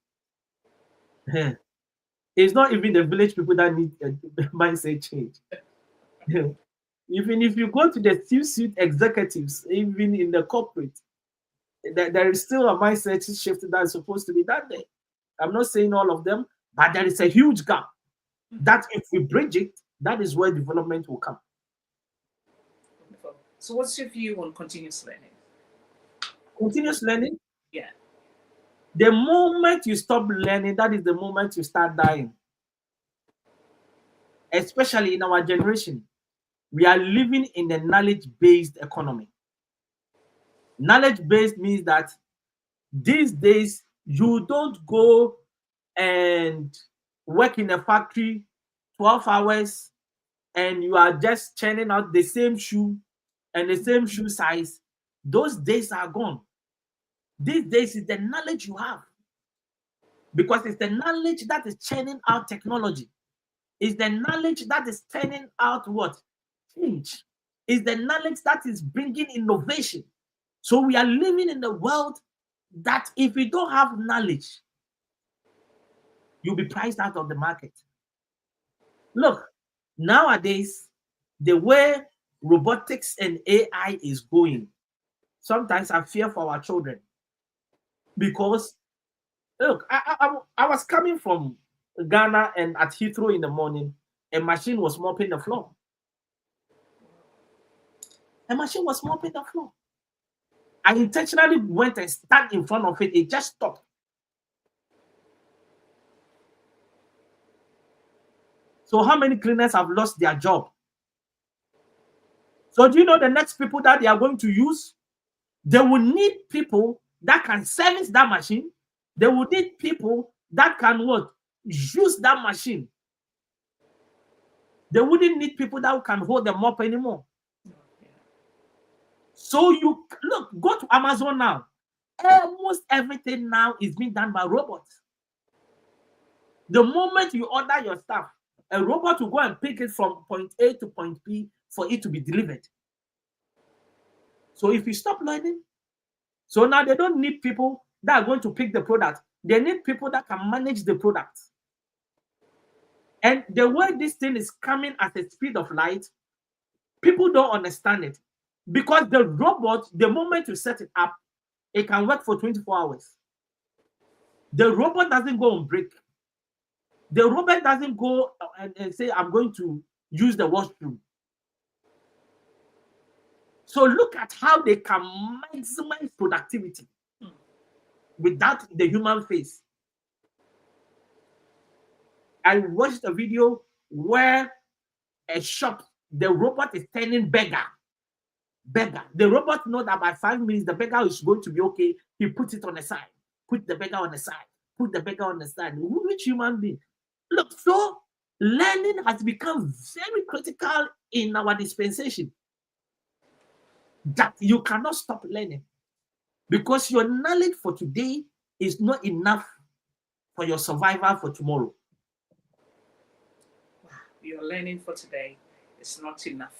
Speaker 3: it's not even the village people that need a mindset change. Even if you go to the C-suite executives, even in the corporate, there is still a mindset shift that is supposed to be done there. I'm not saying all of them, but there is a huge gap that if we bridge it, that is where development will come.
Speaker 2: Wonderful. So, what's your view on continuous learning?
Speaker 3: Continuous learning,
Speaker 2: Yeah.
Speaker 3: the moment you stop learning, that is the moment you start dying. Especially in our generation, we are living in a knowledge-based economy. Knowledge-based means that these days you don't go and work in a factory 12 hours and you are just churning out the same shoe and the same shoe size. Those days are gone. These days is the knowledge you have because it's the knowledge that is churning out technology. It's the knowledge that is turning out what? Change. It's the knowledge that is bringing innovation. So we are living in a world that if you don't have knowledge, you'll be priced out of the market. Look, nowadays, the way robotics and AI is going, sometimes I fear for our children because look, I was coming from Ghana and at Heathrow in the morning, a machine was mopping the floor. A machine was mopping the floor. I intentionally went and stand in front of it. It just stopped. So how many cleaners have lost their job? So do you know the next people that they are going to use? They will need people that can service that machine. They will need people that can what? Use that machine. They wouldn't need people that can hold them up anymore. So you look, go to Amazon now. Almost everything now is being done by robots. The moment you order your stuff, a robot will go and pick it from point A to point B for it to be delivered. So if you stop learning, so now they don't need people that are going to pick the product. They need people that can manage the product. And the way this thing is coming at the speed of light, people don't understand it. Because the robot, the moment you set it up, it can work for 24 hours. The robot doesn't go on break. The robot doesn't go and say, I'm going to use the washroom. So look at how they can maximize productivity without the human face. I watched a video where a shop, the robot is turning beggar. The robot knows that by 5 minutes, the beggar is going to be okay. He puts it on the side. Put the beggar on the side. Put the beggar on the side. Which human being? Look, so learning has become very critical in our dispensation. That you cannot stop learning. Because your knowledge for today is not enough for your survival for tomorrow.
Speaker 2: Wow. Your learning for today is not enough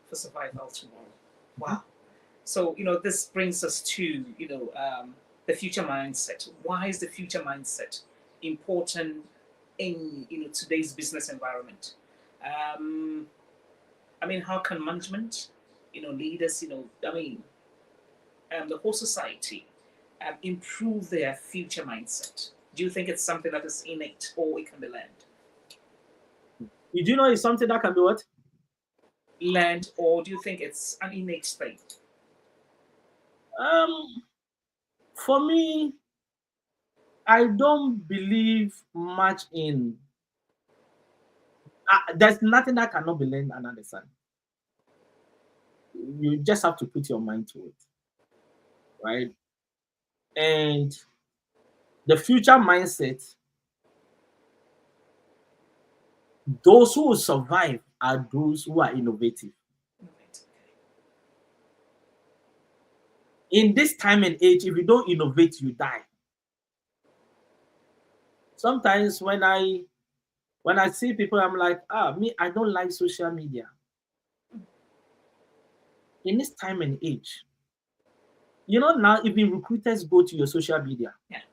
Speaker 2: for survival tomorrow. Wow. So, this brings us to, the future mindset. Why is the future mindset important in, today's business environment? How can management, leaders, the whole society improve their future mindset? Do you think it's something that is innate or it can be learned?
Speaker 3: You do know it's something that can be what?
Speaker 2: Learned, or do you think it's an innate state?
Speaker 3: For me, I don't believe much in. There's nothing that cannot be learned and understood. You just have to put your mind to it, right? And the future mindset, those who will survive are those who are innovative. In this time and age, if you don't innovate, you die. Sometimes when I see people, I'm like, I don't like social media. In this time and age, now even recruiters go to your social media.
Speaker 2: Yeah.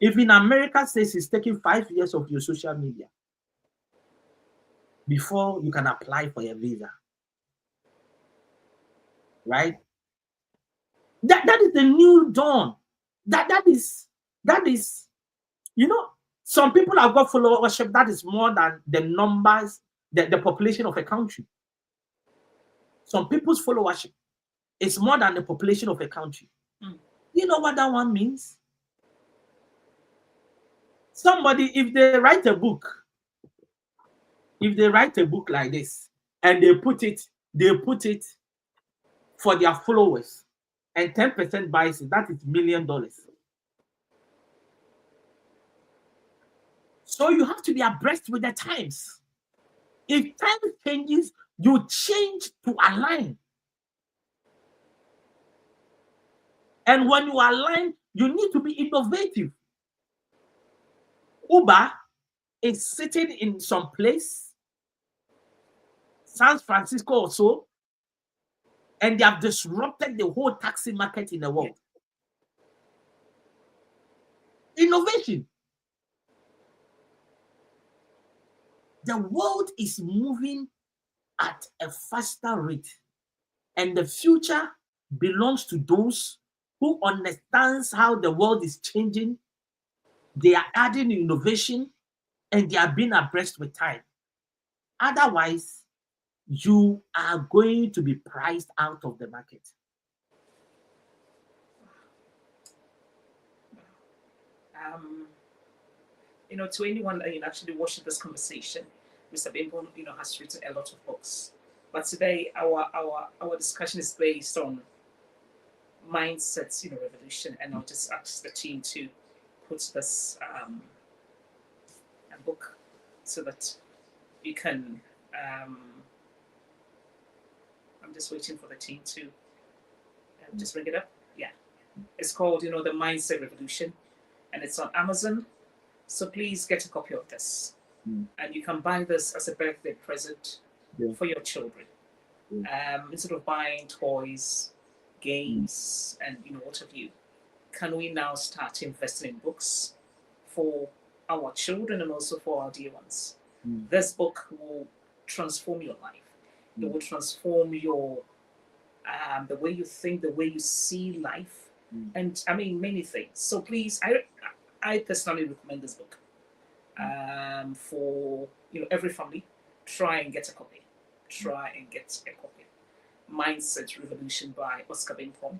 Speaker 3: If in America says it's taking 5 years of your social media before you can apply for a visa, right? That is the new dawn. That is, some people have got followership that is more than the numbers, the population of a country. Some people's followership is more than the population of a country. You know what that one means? Somebody, if they write a book like this and they put it for their followers and 10% buys it, that is $1 million. So you have to be abreast with the times. If time changes, you change to align. And when you align, you need to be innovative. Uber is sitting in some place, San Francisco or so, and they have disrupted the whole taxi market in the world. Innovation. The world is moving at a faster rate, and the future belongs to those who understands how the world is changing. They are adding innovation, and they are being abreast with time. Otherwise, you are going to be priced out of the market.
Speaker 2: To anyone that actually watching this conversation, Mr. Bimpong, has written a lot of books. But today, our discussion is based on mindsets, revolution, and I'll just ask the team to put this book so that you can. I'm just waiting for the team to just bring it up. Yeah, it's called, The Mindset Revolution, and it's on Amazon. So please get a copy of this. And you can buy this as a birthday present
Speaker 3: Yeah.
Speaker 2: for your children. Instead of buying toys, games, and what have you, can we now start investing in books for our children and also for our dear ones? This book will transform your life. It will transform your the way you think, the way you see life, and I mean many things. So please, I personally recommend this book for every family. Try and get a copy. Try and get a copy. Mindset Revolution by Oscar Bimpong.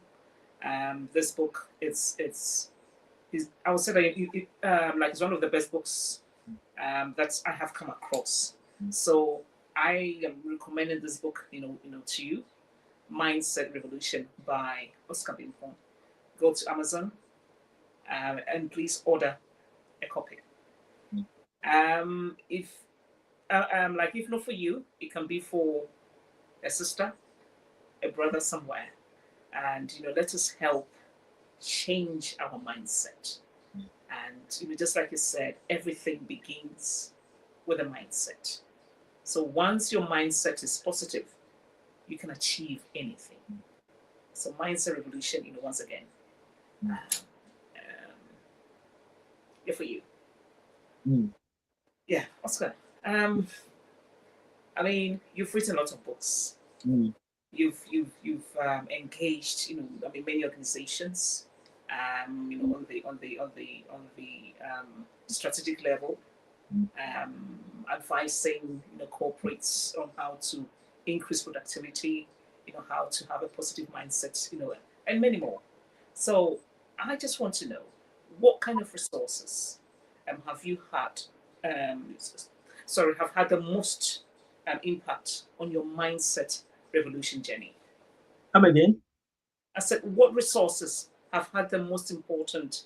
Speaker 2: This book, it's I would say that like it's one of the best books that I have come across. So I am recommending this book, to you. Mindset Revolution by Oscar Bimpong. Go to Amazon and please order a copy. If if not for you, it can be for a sister, a brother somewhere, and let us help change our mindset. And just like you said, everything begins with a mindset. So once your mindset is positive, you can achieve anything. So Mindset Revolution, once again, yeah, for you. Yeah, Oscar. I mean, you've written a lot of books. You've engaged, many organizations, on the strategic level, advising, corporates on how to increase productivity, how to have a positive mindset, and many more. So I just want to know what kind of resources have you had, have had the most impact on your mindset revolution journey?
Speaker 3: Come again?
Speaker 2: I said, what resources have had the most important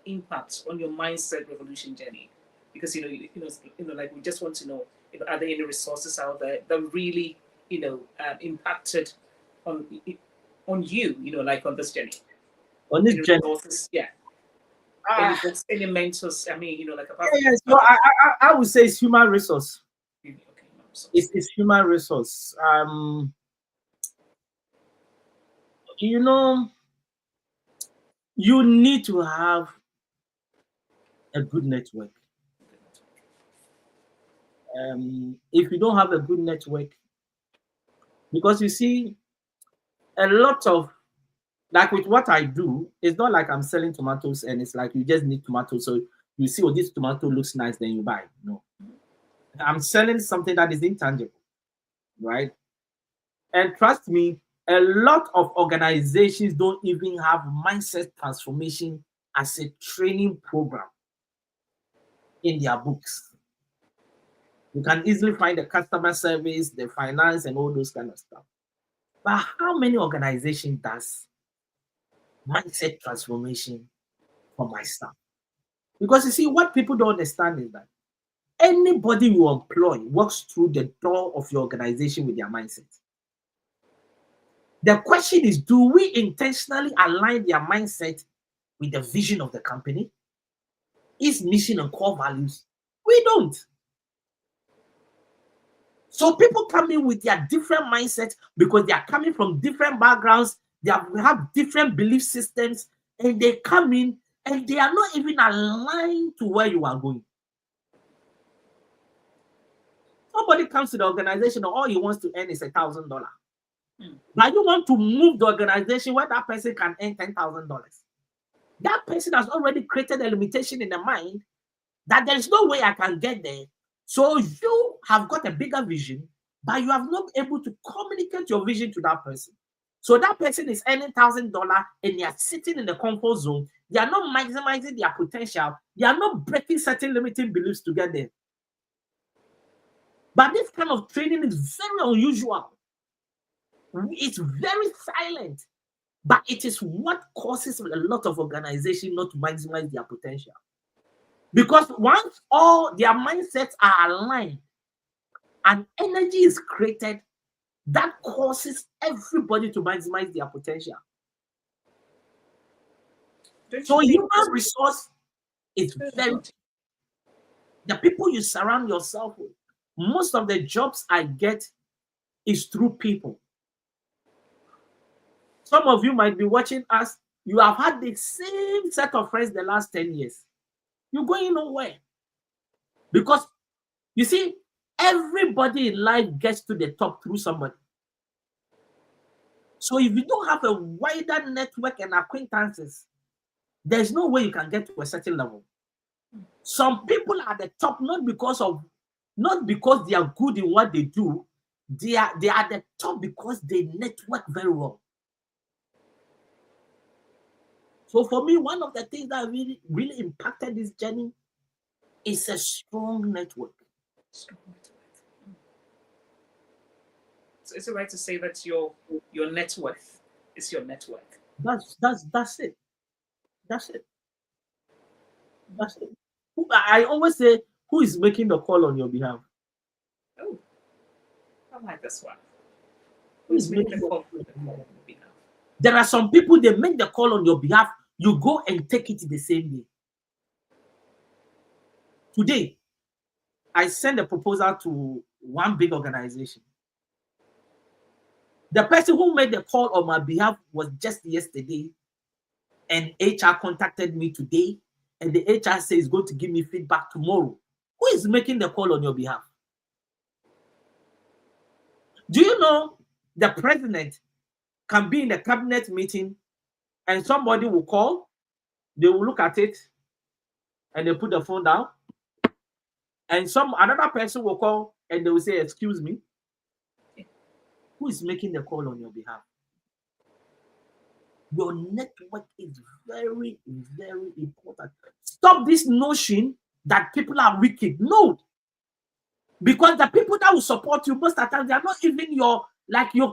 Speaker 2: impact on your mindset revolution journey? Because like we just want to know, are there any resources out there that really impacted on you, like on this journey?
Speaker 3: On this
Speaker 2: Any
Speaker 3: journey?
Speaker 2: resources, yeah. Any books, any mentors? I mean, like apart
Speaker 3: Yeah, so I would say it's human resource.
Speaker 2: okay,
Speaker 3: It's human resource. You need to have a good network. If you don't have a good network, because you see, a lot of, like with what I do, it's not like I'm selling tomatoes and it's like you just need tomatoes. So you see, oh, this tomato looks nice, then you buy. No. I'm selling something that is intangible, right? And trust me, a lot of organizations don't even have mindset transformation as a training program in their books. You can easily find the customer service, the finance, and all those kind of stuff. But how many organizations does mindset transformation for my staff? Because you see, what people don't understand is that anybody you employ walks through the door of your organization with their mindset. The question is, do we intentionally align their mindset with the vision of the company, its mission and core values? We don't. So people come in with their different mindsets because they are coming from different backgrounds, they have different belief systems, and they come in and they are not even aligned to where you are going. Somebody comes to the organization and all he wants to earn is $1,000. Now you want to move the organization where that person can earn $10,000. That person has already created a limitation in the mind that there is no way I can get there. So you have got a bigger vision, but you have not been able to communicate your vision to that person. So that person is earning $1,000 and they are sitting in the comfort zone. They are not maximizing their potential. They are not breaking certain limiting beliefs to get there. But this kind of training is very unusual. It's very silent, but it is what causes a lot of organizations not to maximize their potential. Because once all their mindsets are aligned and energy is created, that causes everybody to maximize their potential. So human resource is very, The people you surround yourself with. Most of the jobs I get is through people. Some of you might be watching us. You have had the same set of friends the last 10 years. You're going nowhere. Because, you see, everybody in life gets to the top through somebody. So if you don't have a wider network and acquaintances, there's no way you can get to a certain level. Some people are at the top not because they are good in what they do. They are at the top because they network very well. So for me, one of the things that really, really impacted this journey is a strong network.
Speaker 2: Strong network. So is it right to say that your net worth is your network?
Speaker 3: That's it. That's it. That's it. I always say, who is making the call on your behalf?
Speaker 2: Oh, I like this one.
Speaker 3: Who is making
Speaker 2: the
Speaker 3: the
Speaker 2: call
Speaker 3: call on your behalf?
Speaker 2: on behalf?
Speaker 3: There are some people, they make the call on your behalf. You go and take it the same day. Today, I sent a proposal to one big organization. The person who made the call on my behalf was just yesterday, and HR contacted me today, and the HR says he's going to give me feedback tomorrow. Who is making the call on your behalf? Do you know the president can be in a cabinet meeting and somebody will call, they will look at it, and they put the phone down, and another person will call and they will say, "Excuse me." Who is making the call on your behalf? Your network is very, very important. Stop this notion that people are wicked. No. Because the people that will support you most of the time, they are not even your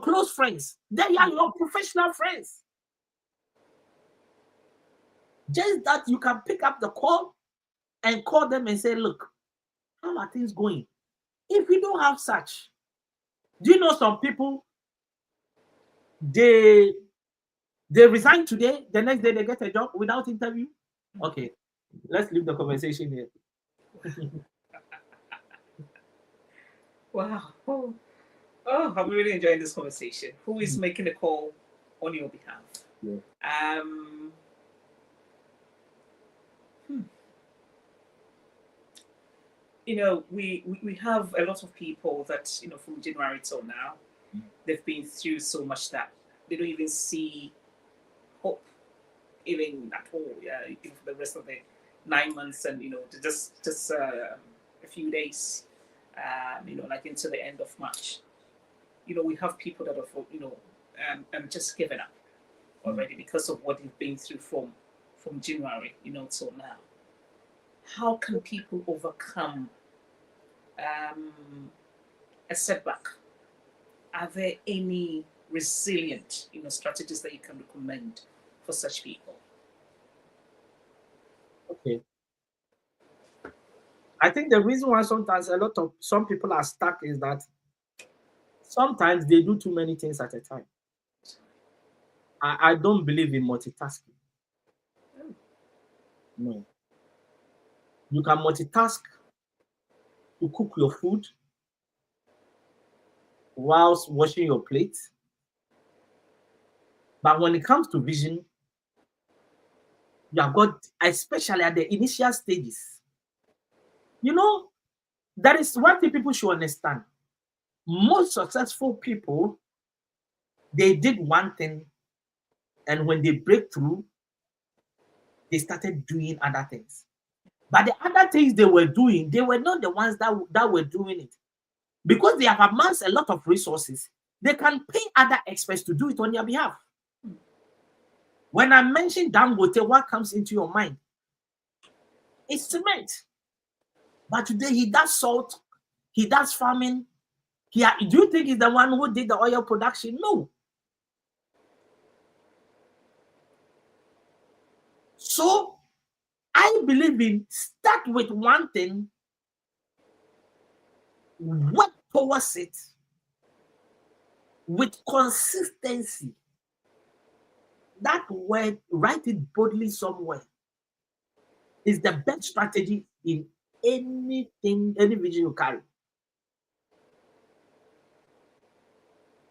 Speaker 3: close friends. They are your professional friends. Just that you can pick up the call and call them and say, "Look, how are things going?" If you don't have such, do you know some people, they resign today, the next day they get a job without interview? Okay, let's leave the conversation here.
Speaker 2: Wow. Oh, I'm really enjoying this conversation. Who is making the call on your behalf?
Speaker 3: Yeah.
Speaker 2: You know, we have a lot of people that, you know, from January till now, they've been through so much that they don't even see hope, even at all. Yeah, even for the rest of the 9 months, and you know, just a few days, you know, like into the end of March. You know, we have people that have, you know, just given up already because of what they've been through from January, you know, till now. How can people overcome a setback? Are there any resilient, you know, strategies that you can recommend for such people?
Speaker 3: Okay. I think the reason why sometimes some people are stuck is that sometimes they do too many things at a time. I don't believe in multitasking. No. You can multitask to cook your food whilst washing your plate. But when it comes to vision, you have got, especially at the initial stages, you know, that is one thing people should understand. Most successful people, they did one thing, and when they break through, they started doing other things. But the other things they were doing, they were not the ones that were doing it. Because they have amassed a lot of resources, they can pay other experts to do it on their behalf. When I mention Dangote, what comes into your mind? It's cement. But today he does salt, he does farming. Do you think he's the one who did the oil production? No. So I believe in start with one thing, work towards it with consistency. That word, write it boldly somewhere, is the best strategy in anything, any vision you carry.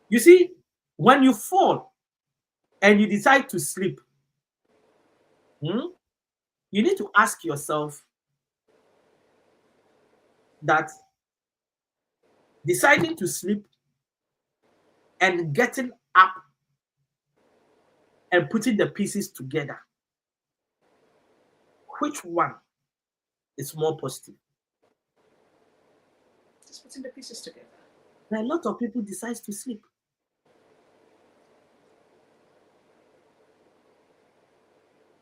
Speaker 3: You see, when you fall and you decide to sleep, you need to ask yourself that deciding to sleep and getting up and putting the pieces together, which one is more positive?
Speaker 2: Just putting the pieces together.
Speaker 3: A lot of people decide to sleep.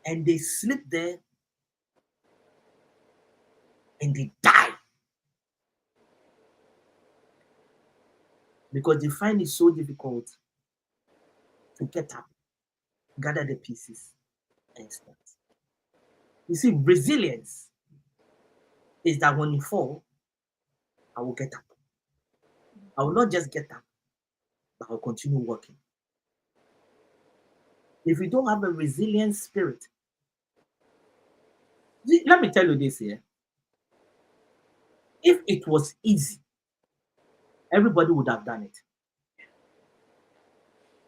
Speaker 3: And they sleep there and they die. Because they find it so difficult to get up, gather the pieces, and start. You see, resilience is that when you fall, I will get up. I will not just get up, but I'll continue working. If you don't have a resilient spirit, let me tell you this here. If it was easy, everybody would have done it.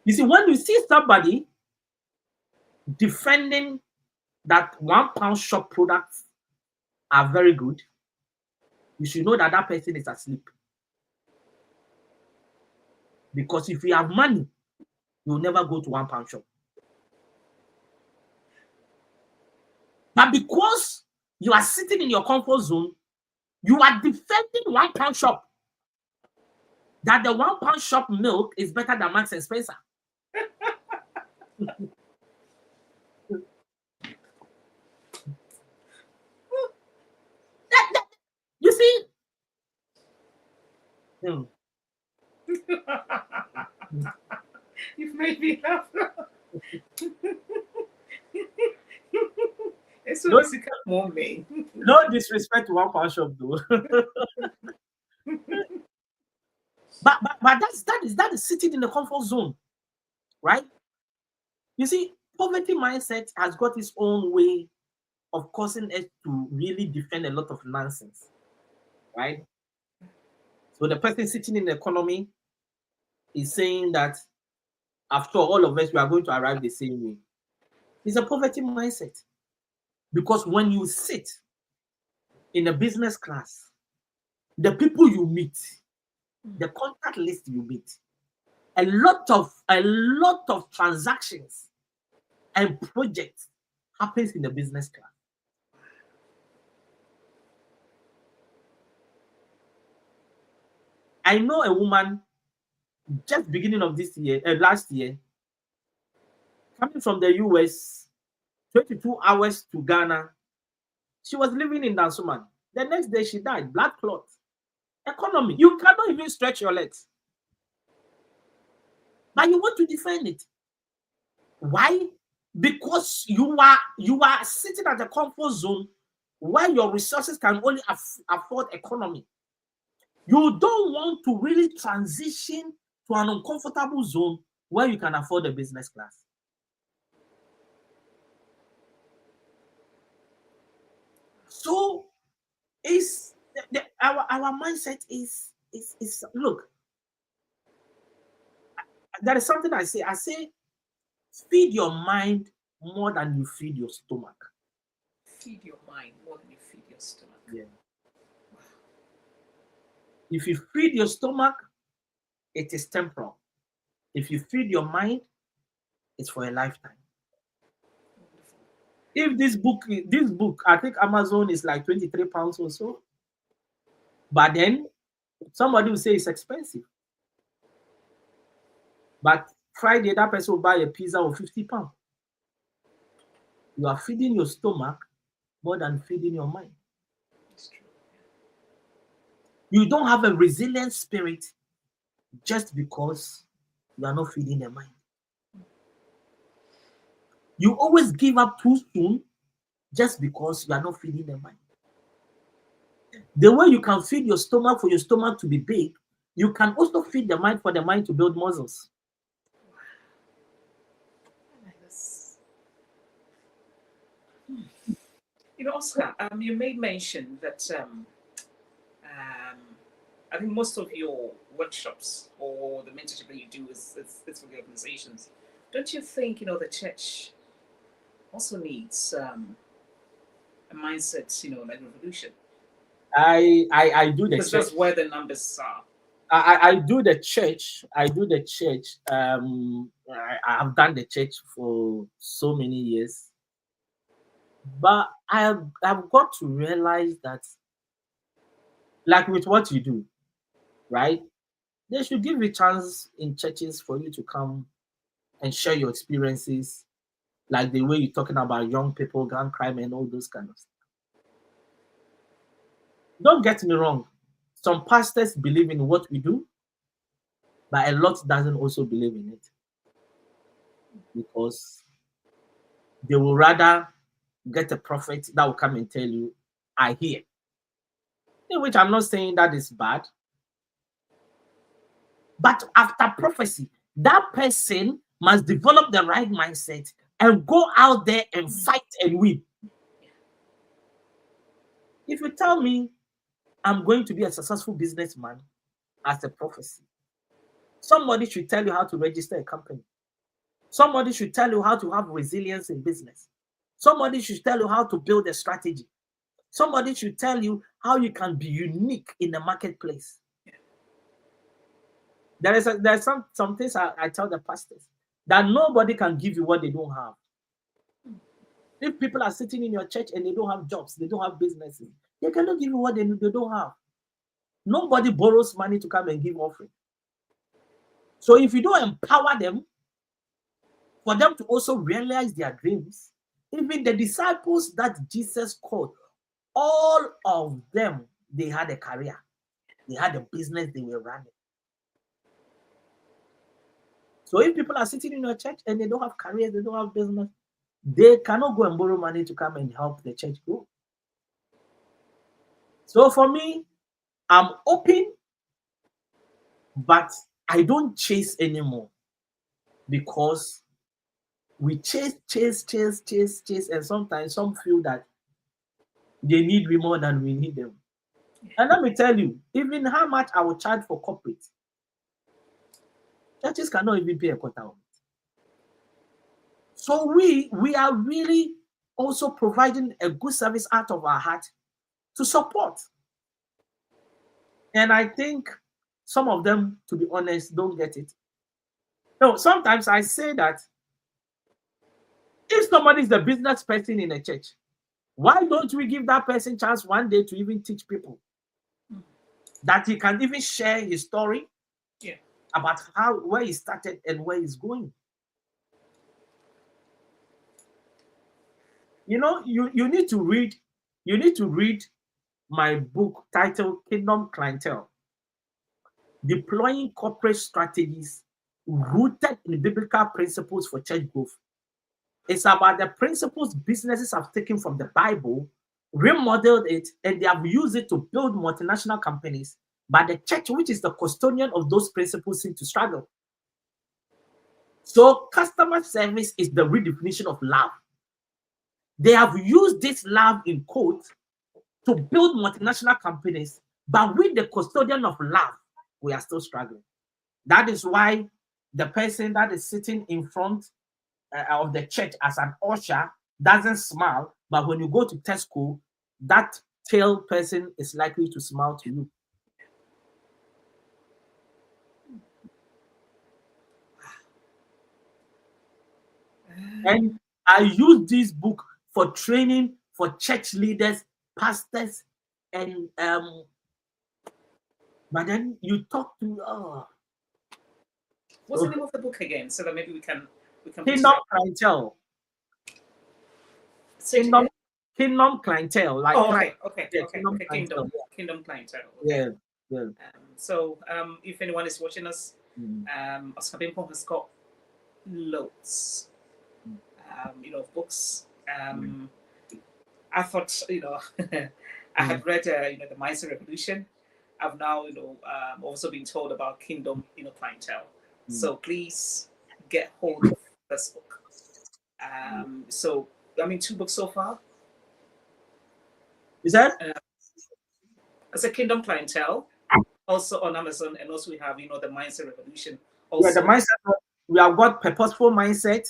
Speaker 3: You see, when you see somebody defending that £1 shop products are very good, you should know that that person is asleep. Because if you have money, you'll never go to £1 shop. But because you are sitting in your comfort zone, you are defending £1 shop. That the £1 shop milk is better than Marks and Spencer. You see?
Speaker 2: You've made me laugh. It's so difficult, mommy.
Speaker 3: No disrespect to £1 shop, though. but that is sitting in the comfort zone, right? You see, poverty mindset has got its own way of causing us to really defend a lot of nonsense, right? So the person sitting in the economy is saying that after all of us, we are going to arrive the same way. It's a poverty mindset. Because when you sit in a business class, the people you meet, the contact list you meet, a lot of transactions and projects happens in the business class. I know a woman just beginning of this year, last year, coming from the US, 22 hours to Ghana. She was living in Dansuman. The next day she died, blood clot. Economy, you cannot even stretch your legs. But you want to defend it. Why? Because you are sitting at the comfort zone where your resources can only afford economy. You don't want to really transition to an uncomfortable zone where you can afford a business class. So it's our mindset is look. There is something I say. I say, feed your mind more than you feed your stomach.
Speaker 2: Feed your mind more than you feed your stomach.
Speaker 3: Yeah. If you feed your stomach, it is temporal. If you feed your mind, it's for a lifetime. If this book, I think Amazon is like £23 or so. But then somebody will say it's expensive. But Friday, that person will buy a pizza of £50. You are feeding your stomach more than feeding your mind.
Speaker 2: It's true.
Speaker 3: You don't have a resilient spirit just because you are not feeding the mind. You always give up too soon just because you are not feeding the mind. The way you can feed your stomach for your stomach to be big, you can also feed the mind for the mind to build muscles.
Speaker 2: Oscar, you made mention that I think most of your workshops or the mentorship that you do is for the organizations. Don't you think the church also needs a mindset, like revolution?
Speaker 3: I do the
Speaker 2: Because
Speaker 3: church.
Speaker 2: that's where the numbers are.
Speaker 3: I do the church. I do the church. I have done the church for so many years, but I've got to realize that, like with what you do, right? They should give you chance in churches for you to come and share your experiences, like the way you're talking about young people, gun crime, and all those kind of stuff. Don't get me wrong. Some pastors believe in what we do, but a lot doesn't also believe in it because they will rather get a prophet that will come and tell you, I hear. In which I'm not saying that is bad. But after prophecy, that person must develop the right mindset and go out there and fight and win. If you tell me I'm going to be a successful businessman as a prophecy, somebody should tell you how to register a company. Somebody should tell you how to have resilience in business. Somebody should tell you how to build a strategy. Somebody should tell you how you can be unique in the marketplace. There's some things I tell the pastors that nobody can give you what they don't have. If people are sitting in your church and they don't have jobs, they don't have businesses, they cannot give you what they don't have. Nobody borrows money to come and give offering. So if you don't empower them, for them to also realize their dreams, even the disciples that Jesus called, all of them, they had a career. They had a business they were running. So if people are sitting in your church and they don't have careers, they don't have business, they cannot go and borrow money to come and help the church grow. So for me, I'm open, but I don't chase anymore because we chase, and sometimes some feel that they need me more than we need them. And let me tell you, even how much I will charge for corporate, churches cannot even pay a quarter of it. So we are really also providing a good service out of our heart to support. And I think some of them, to be honest, don't get it. No, sometimes I say that if somebody is the business person in a church, why don't we give that person chance one day to even teach people that he can even share his story about where he started and where he's going? You need to read my book titled Kingdom Clientele: Deploying Corporate Strategies Rooted in Biblical Principles for Church Growth. It's about the principles businesses have taken from the Bible, remodeled it, and they have used it to build multinational companies. But the church, which is the custodian of those principles, seems to struggle. So customer service is the redefinition of love. They have used this love in quotes to build multinational companies, but with the custodian of love, we are still struggling. That is why the person that is sitting in front of the church as an usher doesn't smile, but when you go to Tesco, that tail person is likely to smile to you. And I use this book for training for church leaders, pastors, and but then you talk to
Speaker 2: What's the name of the book again, so that maybe we can
Speaker 3: Kingdom Clientele. Kingdom Clientele, like
Speaker 2: Kingdom Clientele.
Speaker 3: Okay. Yeah.
Speaker 2: So if anyone is watching us, Oscar Bimpong has got loads, books. I thought, I had read, the Mindset Revolution. I've now, also been told about Kingdom, Clientele. So please get hold of this book. So, 2 books so far.
Speaker 3: Is that?
Speaker 2: As a Kingdom Clientele, also on Amazon, and also we have the Mindset Revolution.
Speaker 3: Yeah, the
Speaker 2: Also,
Speaker 3: mindset. We have got purposeful mindset.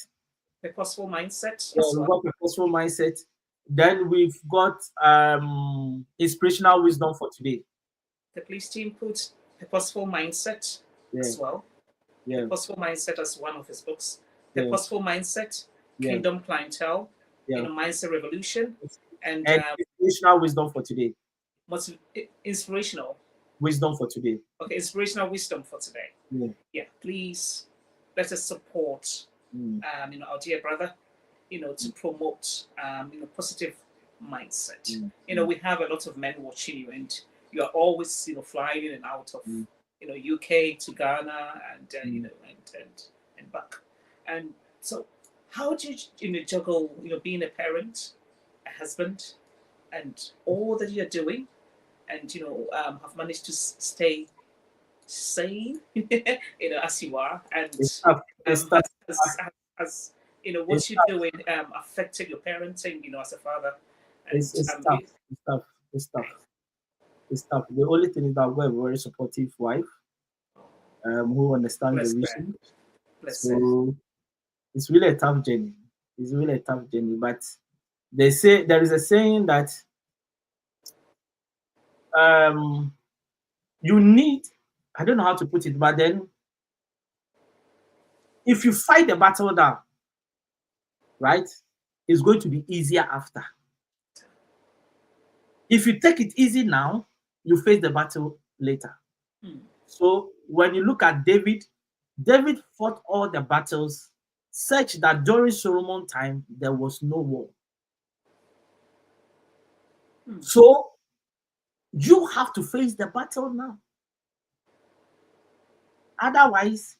Speaker 2: Purposeful Mindset
Speaker 3: Yeah,
Speaker 2: as
Speaker 3: we've
Speaker 2: well.
Speaker 3: got purposeful mindset. Then we've got inspirational wisdom for today.
Speaker 2: The police team put Purposeful Mindset
Speaker 3: Yeah,
Speaker 2: as well.
Speaker 3: yeah,
Speaker 2: Purposeful Mindset as one of his books.
Speaker 3: yeah,
Speaker 2: Purposeful Mindset,
Speaker 3: yeah,
Speaker 2: Kingdom Clientele,
Speaker 3: yeah.
Speaker 2: Mindset Revolution, and
Speaker 3: And inspirational wisdom for today.
Speaker 2: inspirational.
Speaker 3: Wisdom for today.
Speaker 2: Okay, inspirational wisdom for today.
Speaker 3: Yeah.
Speaker 2: Yeah, please let us support our dear brother, to promote positive mindset. We have a lot of men watching you, and you are always flying in and out of UK to Ghana, and and back. And so, how do you juggle being a parent, a husband, and all that you're doing, and have managed to stay sane, as you are, and
Speaker 3: It's tough. It's tough.
Speaker 2: has
Speaker 3: It's
Speaker 2: what you're
Speaker 3: tough.
Speaker 2: doing affected your parenting, as a father, and
Speaker 3: It's tough. It's tough. It's tough. It's tough. The only thing is that I've got a very supportive wife who understands the
Speaker 2: bless her,
Speaker 3: vision.
Speaker 2: bless her.
Speaker 3: So it's really a tough journey. It's really a tough journey. But they say there is a saying that you need, I don't know how to put it, but then if you fight the battle down, right, it's going to be easier after. If you take it easy now, you face the battle later. So when you look at David, David fought all the battles such that during Solomon time there was no war. So you have to face the battle now. Otherwise,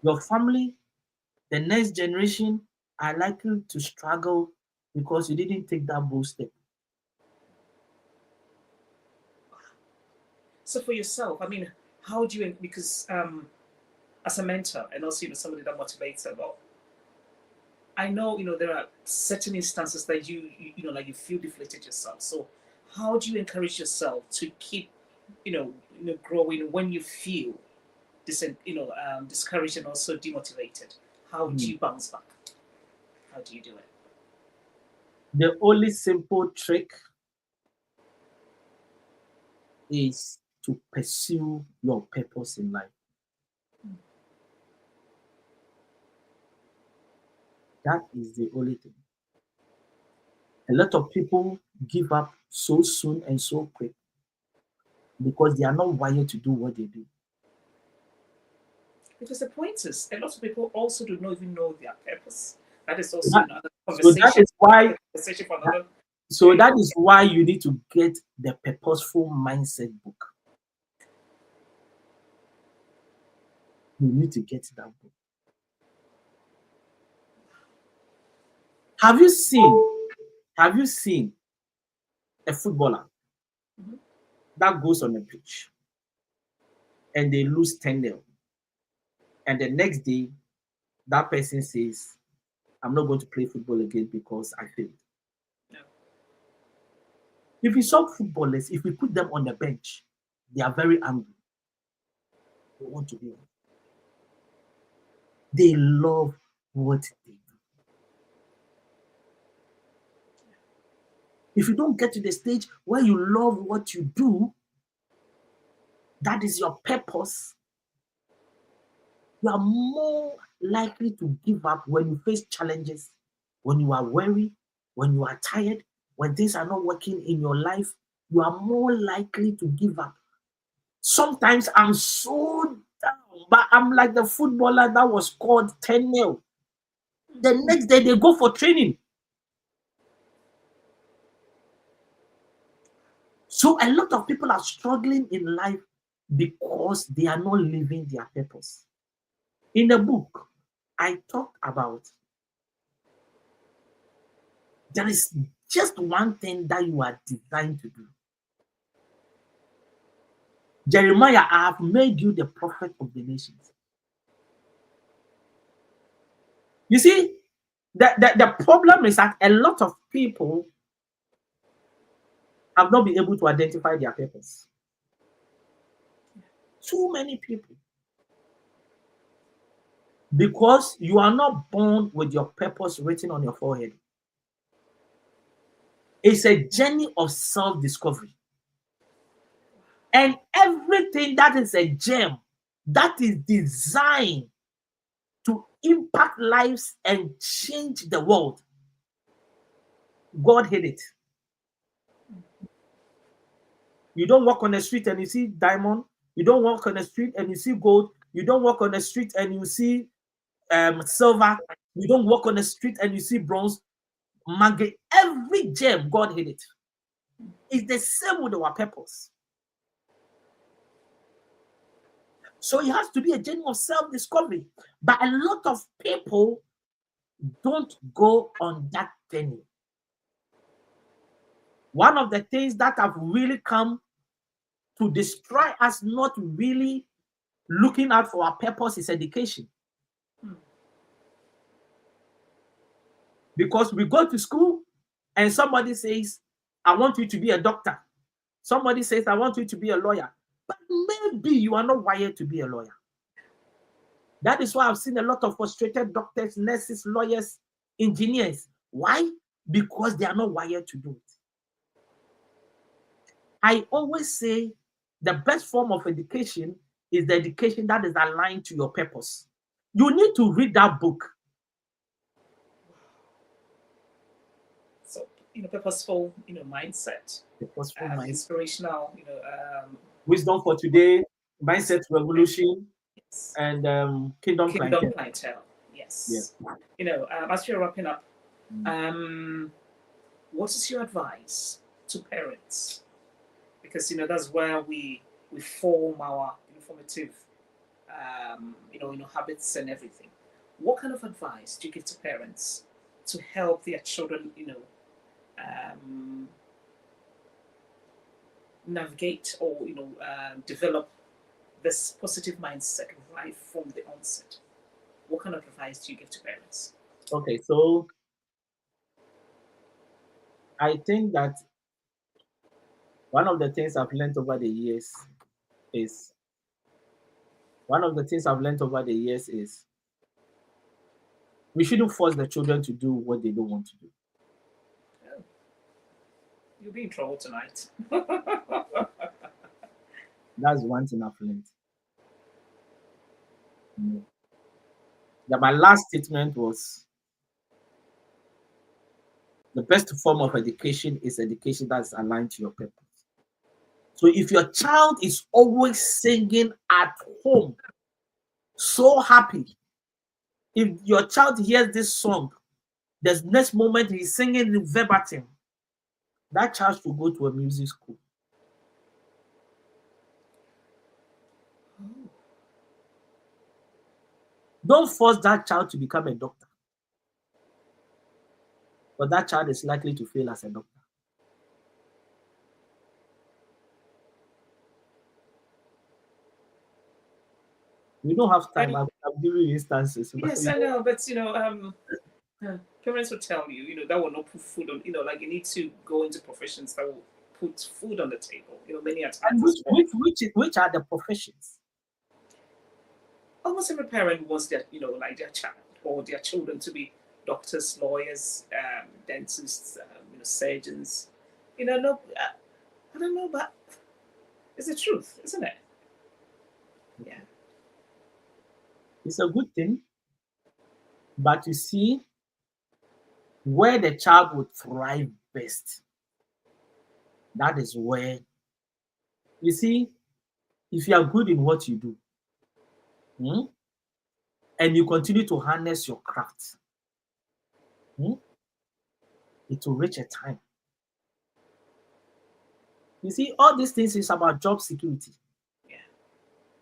Speaker 3: your family, the next generation are likely to struggle because you didn't take that bold step.
Speaker 2: So for yourself, I mean, how do you, because as a mentor and also somebody that motivates a lot, I know there are certain instances that you feel deflated yourself. So how do you encourage yourself to keep growing when you feel discouraged and also demotivated? How do you bounce back? How do you do it?
Speaker 3: The only simple trick is to pursue your purpose in life. That is the only thing. A lot of people give up so soon and so quick because they are not wired to do what they do.
Speaker 2: Because the point is, a lot of people also do not even know their purpose. That is also
Speaker 3: That-
Speaker 2: another
Speaker 3: So
Speaker 2: conversation.
Speaker 3: that is why.
Speaker 2: Conversation for another.
Speaker 3: So that is why you need to get the Purposeful Mindset book. You need to get that book. Have you seen a footballer that goes on a pitch and they lose 10-0, and the next day that person says, I'm not going to play football again because I failed?
Speaker 2: No.
Speaker 3: If you saw footballers, if we put them on the bench, they are very angry. They want to be on. They love what they do. If you don't get to the stage where you love what you do, that is your purpose, you are more likely to give up when you face challenges, when you are weary, when you are tired, when things are not working in your life. You are more likely to give up. Sometimes I'm so down, but I'm like the footballer that was scored 10-0. The next day they go for training. So a lot of people are struggling in life because they are not living their purpose. In the book, I talked about there is just one thing that you are designed to do. Jeremiah, I have made you the prophet of the nations. You see, the problem is that a lot of people have not been able to identify their purpose. Too many people. Because you are not born with your purpose written on your forehead. It's a journey of self-discovery. And everything that is a gem that is designed to impact lives and change the world, God hid it. You don't walk on the street and you see diamond. You don't walk on the street and you see gold. You don't walk on the street and you see silver. You don't walk on the street and you see bronze. Every gem, God hid it. It's the same with our purpose. So it has to be a journey of self-discovery. But a lot of people don't go on that journey. One of the things that have really come to destroy us not really looking out for our purpose is education. Because we go to school and somebody says, I want you to be a doctor. Somebody says, I want you to be a lawyer. But maybe you are not wired to be a lawyer. That is why I've seen a lot of frustrated doctors, nurses, lawyers, engineers. Why? Because they are not wired to do it. I always say the best form of education is the education that is aligned to your purpose. You need to read that book.
Speaker 2: So, purposeful, mindset,
Speaker 3: Purposeful mindset.
Speaker 2: inspirational,
Speaker 3: Wisdom for Today, Mindset Revolution,
Speaker 2: yes.
Speaker 3: and Kingdom
Speaker 2: Clientele. Yes.
Speaker 3: Yes.
Speaker 2: As you're wrapping up, what is your advice to parents? Because that's where we form our formative habits and everything. What kind of advice do you give to parents to help their children navigate or develop this positive mindset right from the onset? What kind of advice do you give to parents?
Speaker 3: Okay, so I think that one of the things I've learned over the years is we shouldn't force the children to do what they don't want to do.
Speaker 2: Oh. You'll be in trouble tonight.
Speaker 3: That's one thing I've learned. My last statement was the best form of education is education that's aligned to your purpose. So if your child is always singing at home, so happy, if your child hears this song, the next moment he's singing in verbatim, that child should go to a music school. Don't force that child to become a doctor. But that child is likely to fail as a doctor. We don't have time. I'll give you instances.
Speaker 2: Yes, I know, but parents will tell you, that will not put food on, like you need to go into professions that will put food on the table. Many times.
Speaker 3: And which are the professions?
Speaker 2: Almost every parent wants their, like their child or their children to be doctors, lawyers, dentists, surgeons. No, I don't know, but it's the truth, isn't it? Yeah.
Speaker 3: It's a good thing, but you see, where the child would thrive best, that is where, you see, if you are good in what you do, and you continue to harness your craft, it will reach a time. You see, all these things is about job security.
Speaker 2: Yeah.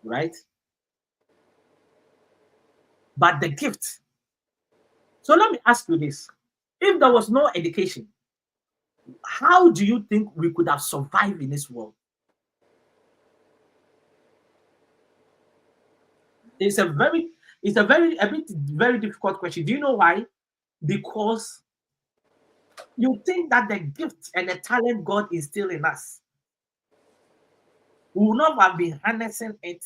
Speaker 3: Right? But the gift. So let me ask you this. If there was no education, how do you think we could have survived in this world? It's a very difficult question. Do you know why? Because You think that the gift and the talent God is still in us, we will not have been harnessing it,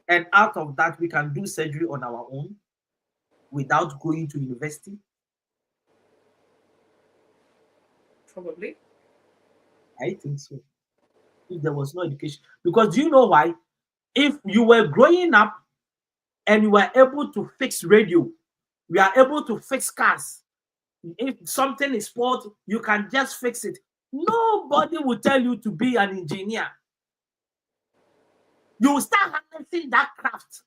Speaker 3: and out of that, we can do surgery on our own without going to university?
Speaker 2: Probably.
Speaker 3: I think so. If there was no education, because do you know why? If you were growing up and you were able to fix radio, we are able to fix cars. If something is spoiled, you can just fix it. Nobody will tell you to be an engineer. You will start harnessing that craft.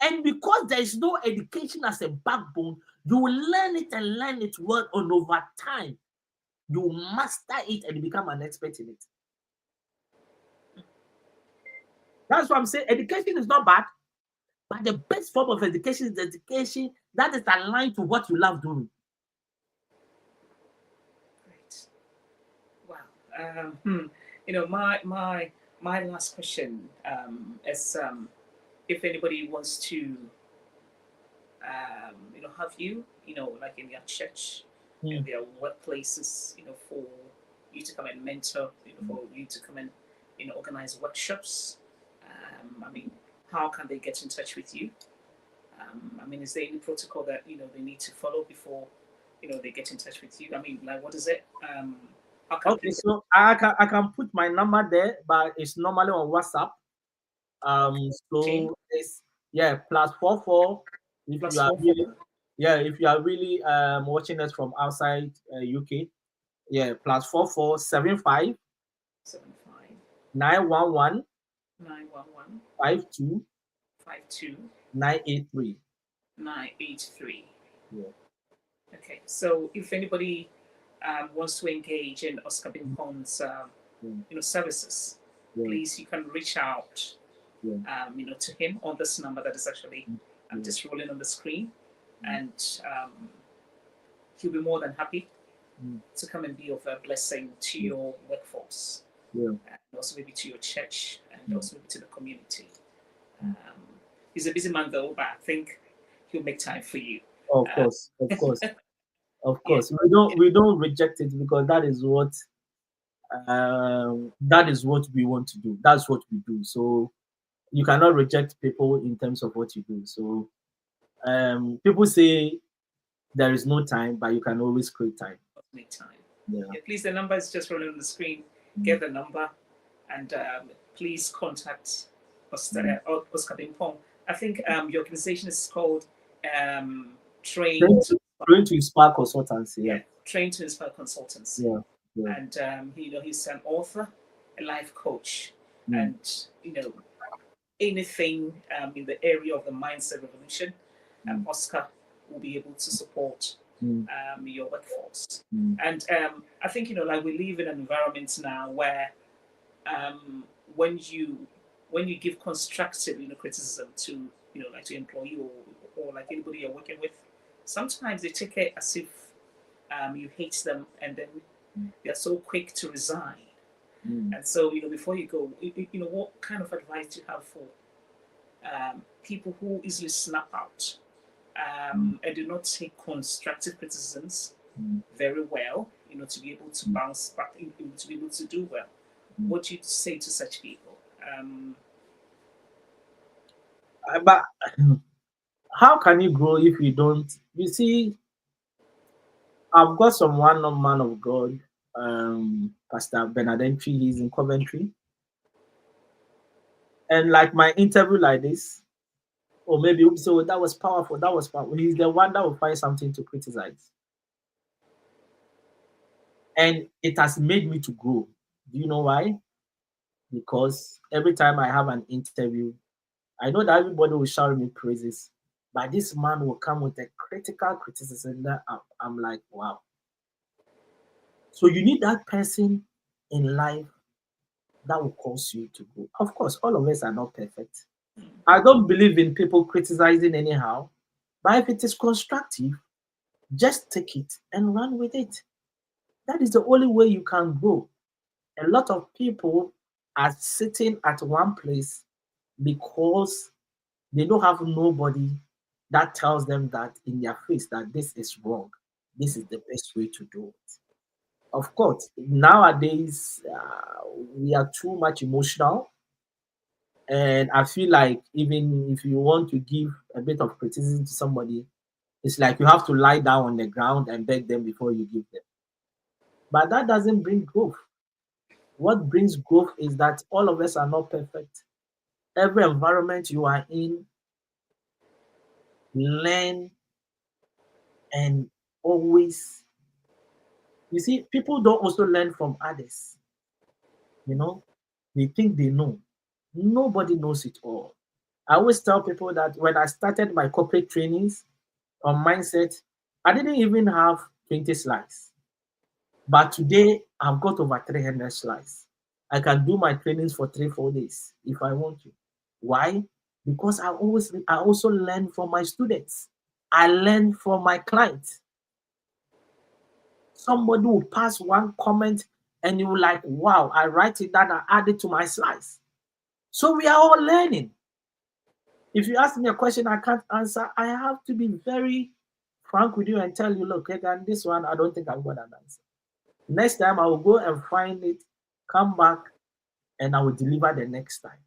Speaker 3: And because there is no education as a backbone, you will learn it and learn it well, and over time, you will master it and become an expert in it. That's what I'm saying. Education is not bad, but the best form of education is education that is aligned to what you love doing.
Speaker 2: Great. Wow. You know, my last question is if anybody wants to you know, have you, you know, like in their church, in their workplaces, you know, for you to come and mentor, you know, for you to come and, you know, organize workshops. I mean, how can they get in touch with you? I mean, is there any protocol that, you know, they need to follow before, you know, they get in touch with you? I mean, like, what is it? How can
Speaker 3: Okay, so I can put my number there, but it's normally on WhatsApp.
Speaker 2: Okay.
Speaker 3: So it's +44 if
Speaker 2: Plus
Speaker 3: you are
Speaker 2: four
Speaker 3: really
Speaker 2: four
Speaker 3: if you are really watching us from outside UK. +44 75
Speaker 2: 75
Speaker 3: 911
Speaker 2: 911
Speaker 3: 52
Speaker 2: 52
Speaker 3: 983.
Speaker 2: 983.
Speaker 3: Yeah.
Speaker 2: Okay, so if anybody wants to engage in Oscar Bimpong's you know, services,
Speaker 3: Yeah.
Speaker 2: please you can reach out
Speaker 3: Yeah.
Speaker 2: you know, to him on this number that is actually just rolling on the screen, and he'll be more than happy to come and be of a blessing to your workforce, and also maybe to your church, and also maybe to the community. He's a busy man though, but I think he'll make time for you.
Speaker 3: Of course, of course, of
Speaker 2: Yeah.
Speaker 3: course. We don't reject it, because that is what we want to do. That's what we do. So you cannot reject people in terms of what you do. So people say there is no time, but you can always create time.
Speaker 2: Make time.
Speaker 3: Yeah.
Speaker 2: Yeah, please, the number is just rolling on the screen. Get the number, and please contact Oscar Bimpong. I think your organization is called Train
Speaker 3: Train to Inspire Consultancy. Yeah.
Speaker 2: Train to Inspire Consultancy.
Speaker 3: Yeah. Yeah.
Speaker 2: And you know, he's an author, a life coach, and you know, anything in the area of the mindset revolution, Oscar will be able to support your workforce. And I think, you know, like, we live in an environment now where when you give constructive, you know, criticism to, you know, like, to employee or like anybody you're working with, sometimes they take it as if you hate them, and then they're so quick to resign. And so, you know, before you go, you know, what kind of advice do you have for people who easily snap out and do not take constructive criticisms very well, you know, to be able to bounce back, to be able to do well? What do you say to such people?
Speaker 3: But how can you grow if you don't? You see, I've got some one man of God, Pastor Benadenchi. He's in Coventry, and like my interview like this, or maybe so that was powerful. That was powerful. He's the one that will find something to criticize, and it has made me to grow. Do you know why? Because every time I have an interview, I know that everybody will shout me praises, but this man will come with a critical criticism that I'm like, wow. So you need that person in life that will cause you to grow. Of course, all of us are not perfect. I don't believe in people criticizing anyhow, but if it is constructive, just take it and run with it. That is the only way you can grow. A lot of people are sitting at one place because they don't have nobody that tells them that in their face that this is wrong. this is the best way to do it. Of course, nowadays we are too much emotional, and I feel like even if you want to give a bit of criticism to somebody, it's like you have to lie down on the ground and beg them before you give them. But that doesn't bring growth. What brings growth is that all of us are not perfect. Every environment you are in, learn and always, you see, people don't also learn from others. You know, they think they know. Nobody knows it all. I always tell people that when I started my corporate trainings on mindset, I didn't even have 20 slides. But today I've got over 300 slides. I can do my trainings for 3 4 days if I want to. Why? Because I also learn from my students. I learn from my clients. Somebody will pass one comment and you will like, wow, I write it down, I add it to my slides. So we are all learning. If you ask me a question I can't answer, I have to be very frank with you and tell you, look, and this one, I don't think I've got an answer. Next time I will go and find it, come back, and I will deliver the next time.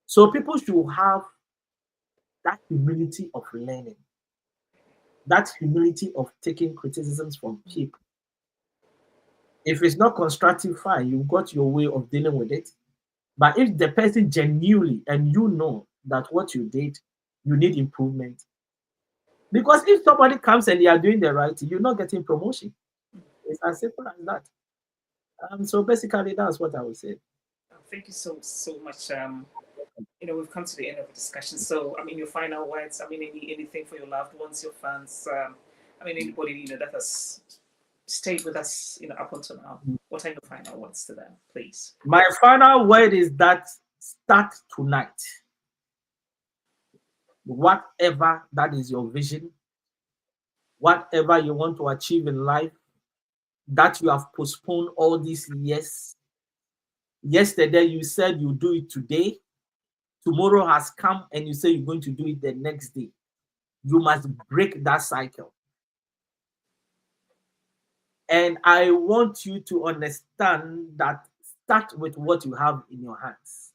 Speaker 3: So people should have that humility of learning, that humility of taking criticisms from people. If it's not constructive, fine, you've got your way of dealing with it. But if the person genuinely and you know that what you did, you need improvement. Because if somebody comes and they are doing the right thing, you're not getting promotion. It's as simple as that. So basically, that's what I would say.
Speaker 2: Thank you so much. We've come to the end of the discussion. So, I mean, your final words. I mean, anything for your loved ones, your fans. I mean, anybody that has stayed with us, up until now. What are your final words to them, please?
Speaker 3: My final word is that start tonight. Whatever that is your vision, whatever you want to achieve in life, that you have postponed all these years. Yesterday you said you do it today. Tomorrow has come and you say you're going to do it the next day. You must break that cycle. And I want you to understand that start with what you have in your hands.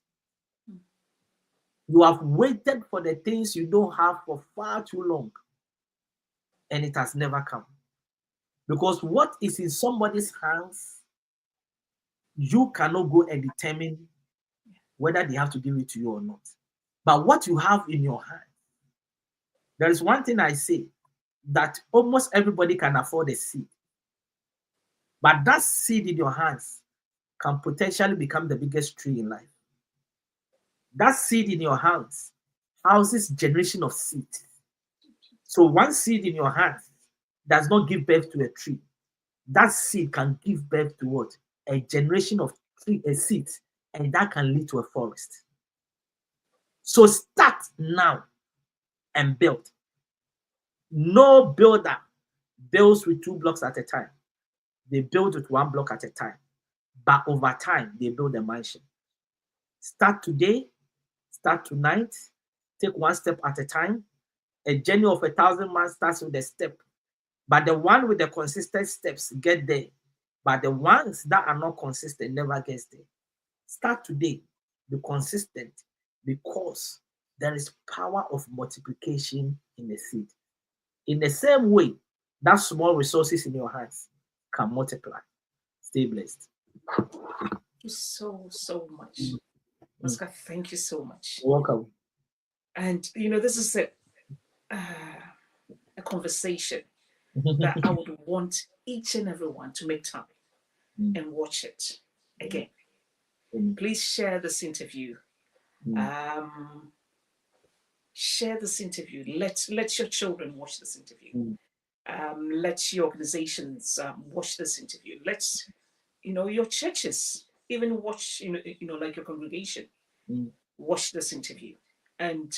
Speaker 3: You have waited for the things you don't have for far too long, and it has never come. Because what is in somebody's hands, you cannot go and determine whether they have to give it to you or not. But what you have in your hand, there is one thing I say, that almost everybody can afford a seed. But that seed in your hands can potentially become the biggest tree in life. That seed in your hands houses generation of seeds. So one seed in your hand does not give birth to a tree. That seed can give birth to what? A generation of seeds, and that can lead to a forest. So start now and build. No builder builds with 2 blocks at a time. They build with 1 block at a time. But over time, they build a mansion. Start today, start tonight, take 1 step at a time. A journey of 1,000 miles starts with a step. But the one with the consistent steps get there. But the ones that are not consistent never gets there. Start today. Be consistent, because there is power of multiplication in the seed. In the same way, that small resources in your hands can multiply. Stay blessed.
Speaker 2: Thank you so much. Oscar, thank you so much.
Speaker 3: You're welcome.
Speaker 2: And this is a conversation that I would want each and everyone to make time and watch it again. Please share this interview. Share this interview. Let your children watch this interview. Let your organizations watch this interview. Let your churches even watch. Like your congregation, watch this interview. And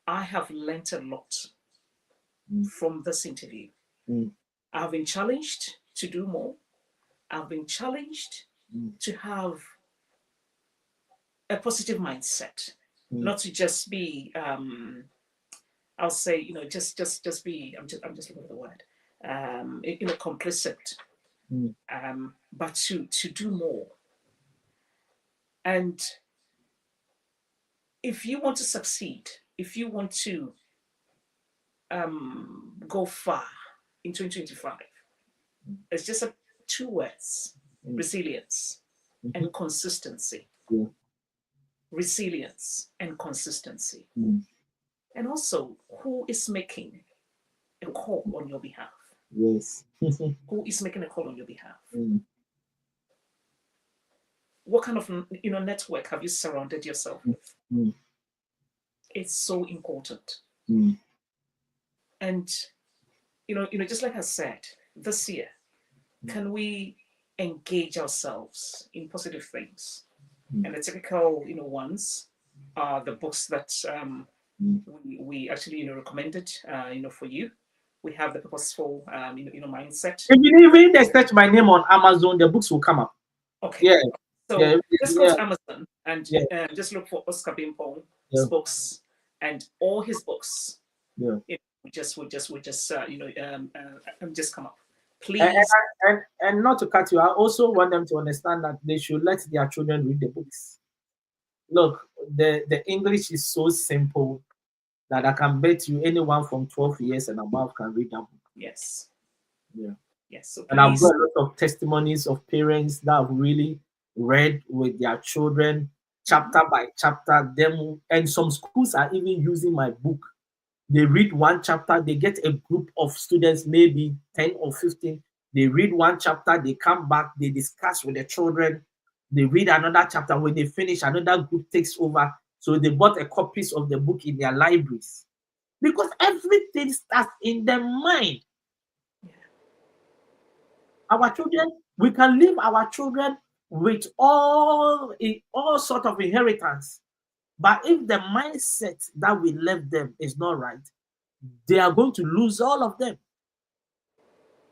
Speaker 2: I have learnt a lot from this interview. I've been challenged to do more. I've been challenged to have a positive mindset, not to just be. I'll say, just be. I'm just looking for the word. complicit,
Speaker 3: Mm.
Speaker 2: but to do more. And if you want to succeed, if you want to go far in 2025, it's just two words: resilience and consistency.
Speaker 3: Yeah.
Speaker 2: Resilience and consistency. And also, who is making a call on your behalf?
Speaker 3: Yes.
Speaker 2: Who is making a call on your behalf?
Speaker 3: Mm.
Speaker 2: What kind of network have you surrounded yourself with?
Speaker 3: Mm.
Speaker 2: It's so important.
Speaker 3: Mm.
Speaker 2: And just like I said, this year, can we engage ourselves in positive things? And the typical ones are the books that we actually recommended for you. We have the purposeful mindset.
Speaker 3: If you even search my name on Amazon, the books will come up.
Speaker 2: Okay.
Speaker 3: Yeah.
Speaker 2: So
Speaker 3: Yeah.
Speaker 2: just go to Amazon and
Speaker 3: Yeah.
Speaker 2: just look for Oscar Bimpong's
Speaker 3: Yeah.
Speaker 2: books, and all his books.
Speaker 3: Yeah.
Speaker 2: Just come up. Please.
Speaker 3: And not to cut you, I also want them to understand that they should let their children read the books. Look, the English is so simple that I can bet you anyone from 12 years and above can read that book.
Speaker 2: Yes.
Speaker 3: Yeah.
Speaker 2: Yes. So
Speaker 3: and I've got a lot of testimonies of parents that have really read with their children chapter by chapter. Them and some schools are even using my book. They read one chapter, they get a group of students, maybe 10 or 15. They read one chapter, they come back, they discuss with the children. They read another chapter. When they finish, another group takes over. So they bought a copies of the book in their libraries. Because everything starts in the mind. Our children, we can leave our children with all sort of inheritance. But if the mindset that we left them is not right, they are going to lose all of them.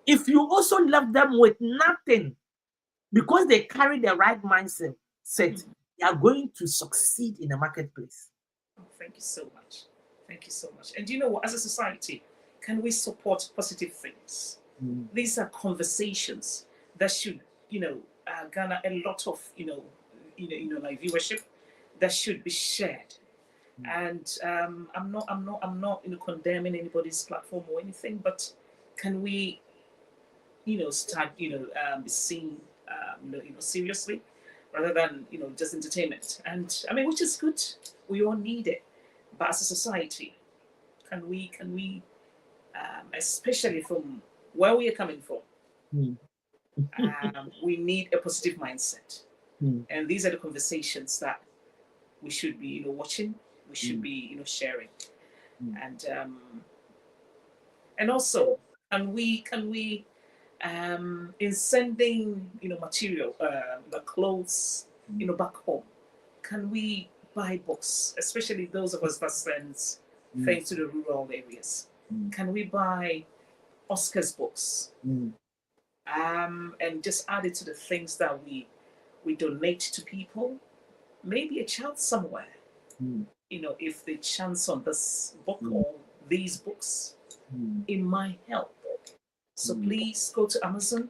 Speaker 3: If you also left them with nothing, because they carry the right mindset, they are going to succeed in the marketplace.
Speaker 2: Oh, thank you so much. Thank you so much. And you know what? As a society, can we support positive things? These are conversations that should, garner a lot of, like viewership that should be shared. And I'm not condemning anybody's platform or anything, but can we, start, seeing, seriously, rather than just entertainment? And I mean, which is good. We all need it, but as a society, can we, especially from where we are coming from, we need a positive mindset. And these are the conversations that we should be, watching. We should be, sharing. And also, can we in sending, material, the clothes, back home, can we buy books, especially those of us that send things to the rural areas? Can we buy Oscar's books? And just add it to the things that we donate to people? Maybe a child somewhere, if they chance on this book or these books, it might help. So please go to Amazon,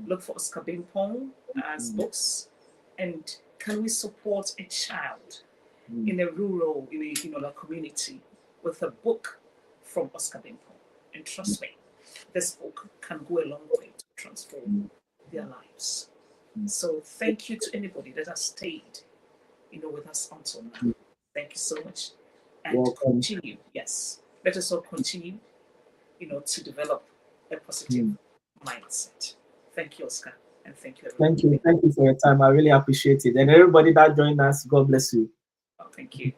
Speaker 2: look for Oscar Bimpong as books, and can we support a child in a rural, like community with a book from Oscar Bimpong? And trust me, this book can go a long way to transform their lives. So thank you to anybody that has stayed, with us until now. Thank you so much. And continue, yes. Let us all continue, to develop a positive mindset. Thank you, Oscar. And thank you, everybody.
Speaker 3: Thank you for your time. I really appreciate it. And everybody that joined us, God bless you.
Speaker 2: Oh, thank you.